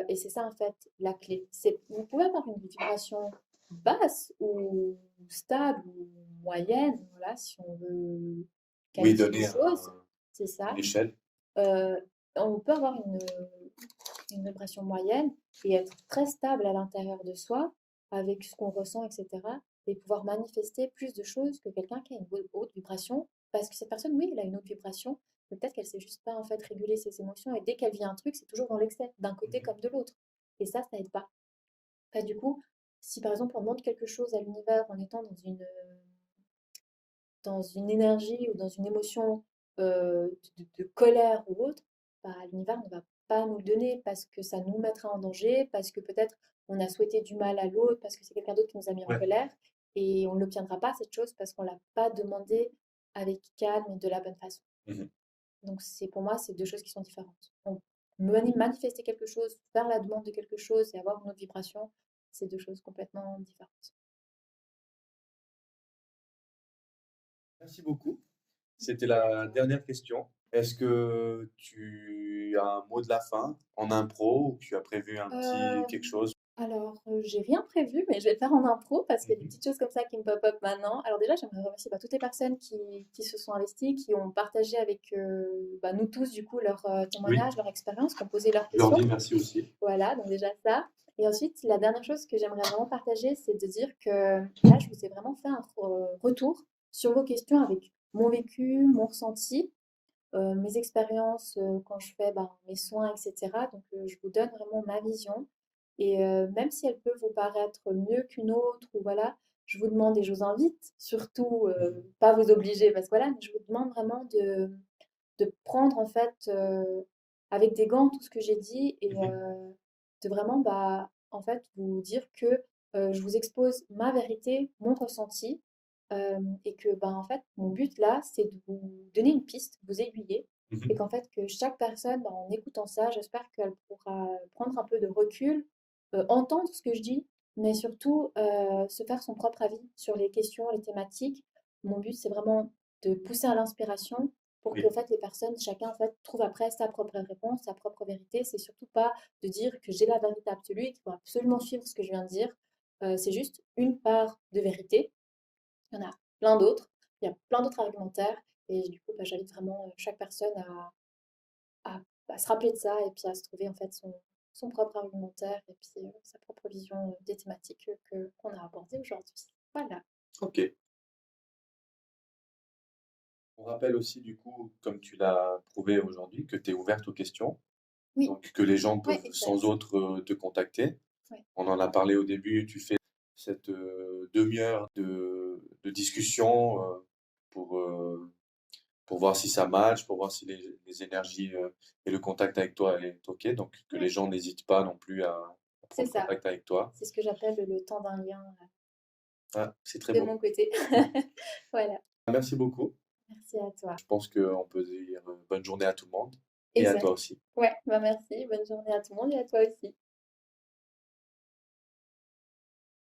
Et c'est ça en fait la clé. C'est, vous pouvez avoir une vibration basse ou stable ou moyenne, voilà, si on veut Oui, qualifier les donner choses, c'est une ça. échelle. Euh, on peut avoir une vibration moyenne et être très stable à l'intérieur de soi avec ce qu'on ressent, etc. Et pouvoir manifester plus de choses que quelqu'un qui a une haute vibration. Parce que cette personne, oui, elle a une haute vibration, mais peut-être qu'elle ne sait juste pas en fait réguler ses émotions. Et dès qu'elle vit un truc, c'est toujours dans l'excès, d'un côté Mhm. comme de l'autre. Et ça n'aide pas. Enfin, du coup, si par exemple on demande quelque chose à l'univers en étant dans une énergie ou dans une émotion de colère ou autre, bah, l'univers ne va pas nous le donner parce que ça nous mettra en danger, parce que peut-être on a souhaité du mal à l'autre, parce que c'est quelqu'un d'autre qui nous a mis en Ouais. colère et on ne l'obtiendra pas cette chose parce qu'on ne l'a pas demandé avec calme et de la bonne façon. Mhm. Donc c'est pour moi, c'est deux choses qui sont différentes. On manifester quelque chose, faire la demande de quelque chose et avoir une autre vibration, c'est deux choses complètement différentes. Merci beaucoup. C'était la dernière question. Est-ce que tu as un mot de la fin en impro ou tu as prévu un petit Euh, quelque chose? Alors, j'ai rien prévu, mais je vais le faire en impro parce qu'il y a des Mhm. petites choses comme ça qui me pop-up maintenant. Alors déjà, j'aimerais remercier toutes les personnes qui se sont investies, qui ont partagé avec nous tous, du coup, leur Oui, témoignage, leur expérience, qui ont posé leurs je leur questions. dis merci aussi. Voilà, donc déjà ça. Et ensuite, la dernière chose que j'aimerais vraiment partager, c'est de dire que là, je vous ai vraiment fait un retour sur vos questions avec mon vécu, mon ressenti, mes expériences quand je fais mes soins, etc. Donc, je vous donne vraiment ma vision. Et même si elle peut vous paraître mieux qu'une autre, ou voilà, je vous demande et je vous invite, surtout, Mhm. pas vous obliger, parce que voilà, mais je vous demande vraiment de prendre en fait avec des gants tout ce que j'ai dit et Mhm. de vraiment en fait vous dire que je vous expose ma vérité, mon ressenti et que en fait mon but là c'est de vous donner une piste, vous aiguiller et Mhm. qu'en fait que chaque personne en écoutant ça, j'espère qu'elle pourra prendre un peu de recul, entendre ce que je dis, mais surtout se faire son propre avis sur les questions, les thématiques. Mon but c'est vraiment de pousser à l'inspiration pour que en Oui. fait, les personnes, chacun en fait, trouve après sa propre réponse, sa propre vérité. C'est surtout pas de dire que j'ai la vérité absolue et qu'il faut absolument suivre ce que je viens de dire. C'est juste une part de vérité. Il y en a plein d'autres. Il y a plein d'autres argumentaires. Et du coup, j'invite vraiment chaque personne à se rappeler de ça et puis à se trouver en fait son propre argumentaire et puis sa propre vision des thématiques qu'on a abordées aujourd'hui. Voilà. Ok. On rappelle aussi, du coup, comme tu l'as prouvé aujourd'hui, que tu es ouverte aux questions, Oui, donc que les gens ouais, peuvent sans exact. autre te contacter. Ouais. On en a parlé au début, tu fais cette demi-heure de discussion pour voir si ça match, pour voir si les énergies et le contact avec toi est OK. Donc, que les Ouais, gens n'hésitent pas non plus à c'est prendre ça. contact avec toi. C'est ce que j'appelle le temps d'un lien, Ah, c'est très de beau. mon côté. Voilà. Merci beaucoup. Merci à toi. Je pense qu'on peut dire bonne journée à tout le monde et à toi Exact. aussi. Ouais, bah merci. Bonne journée à tout le monde et à toi aussi.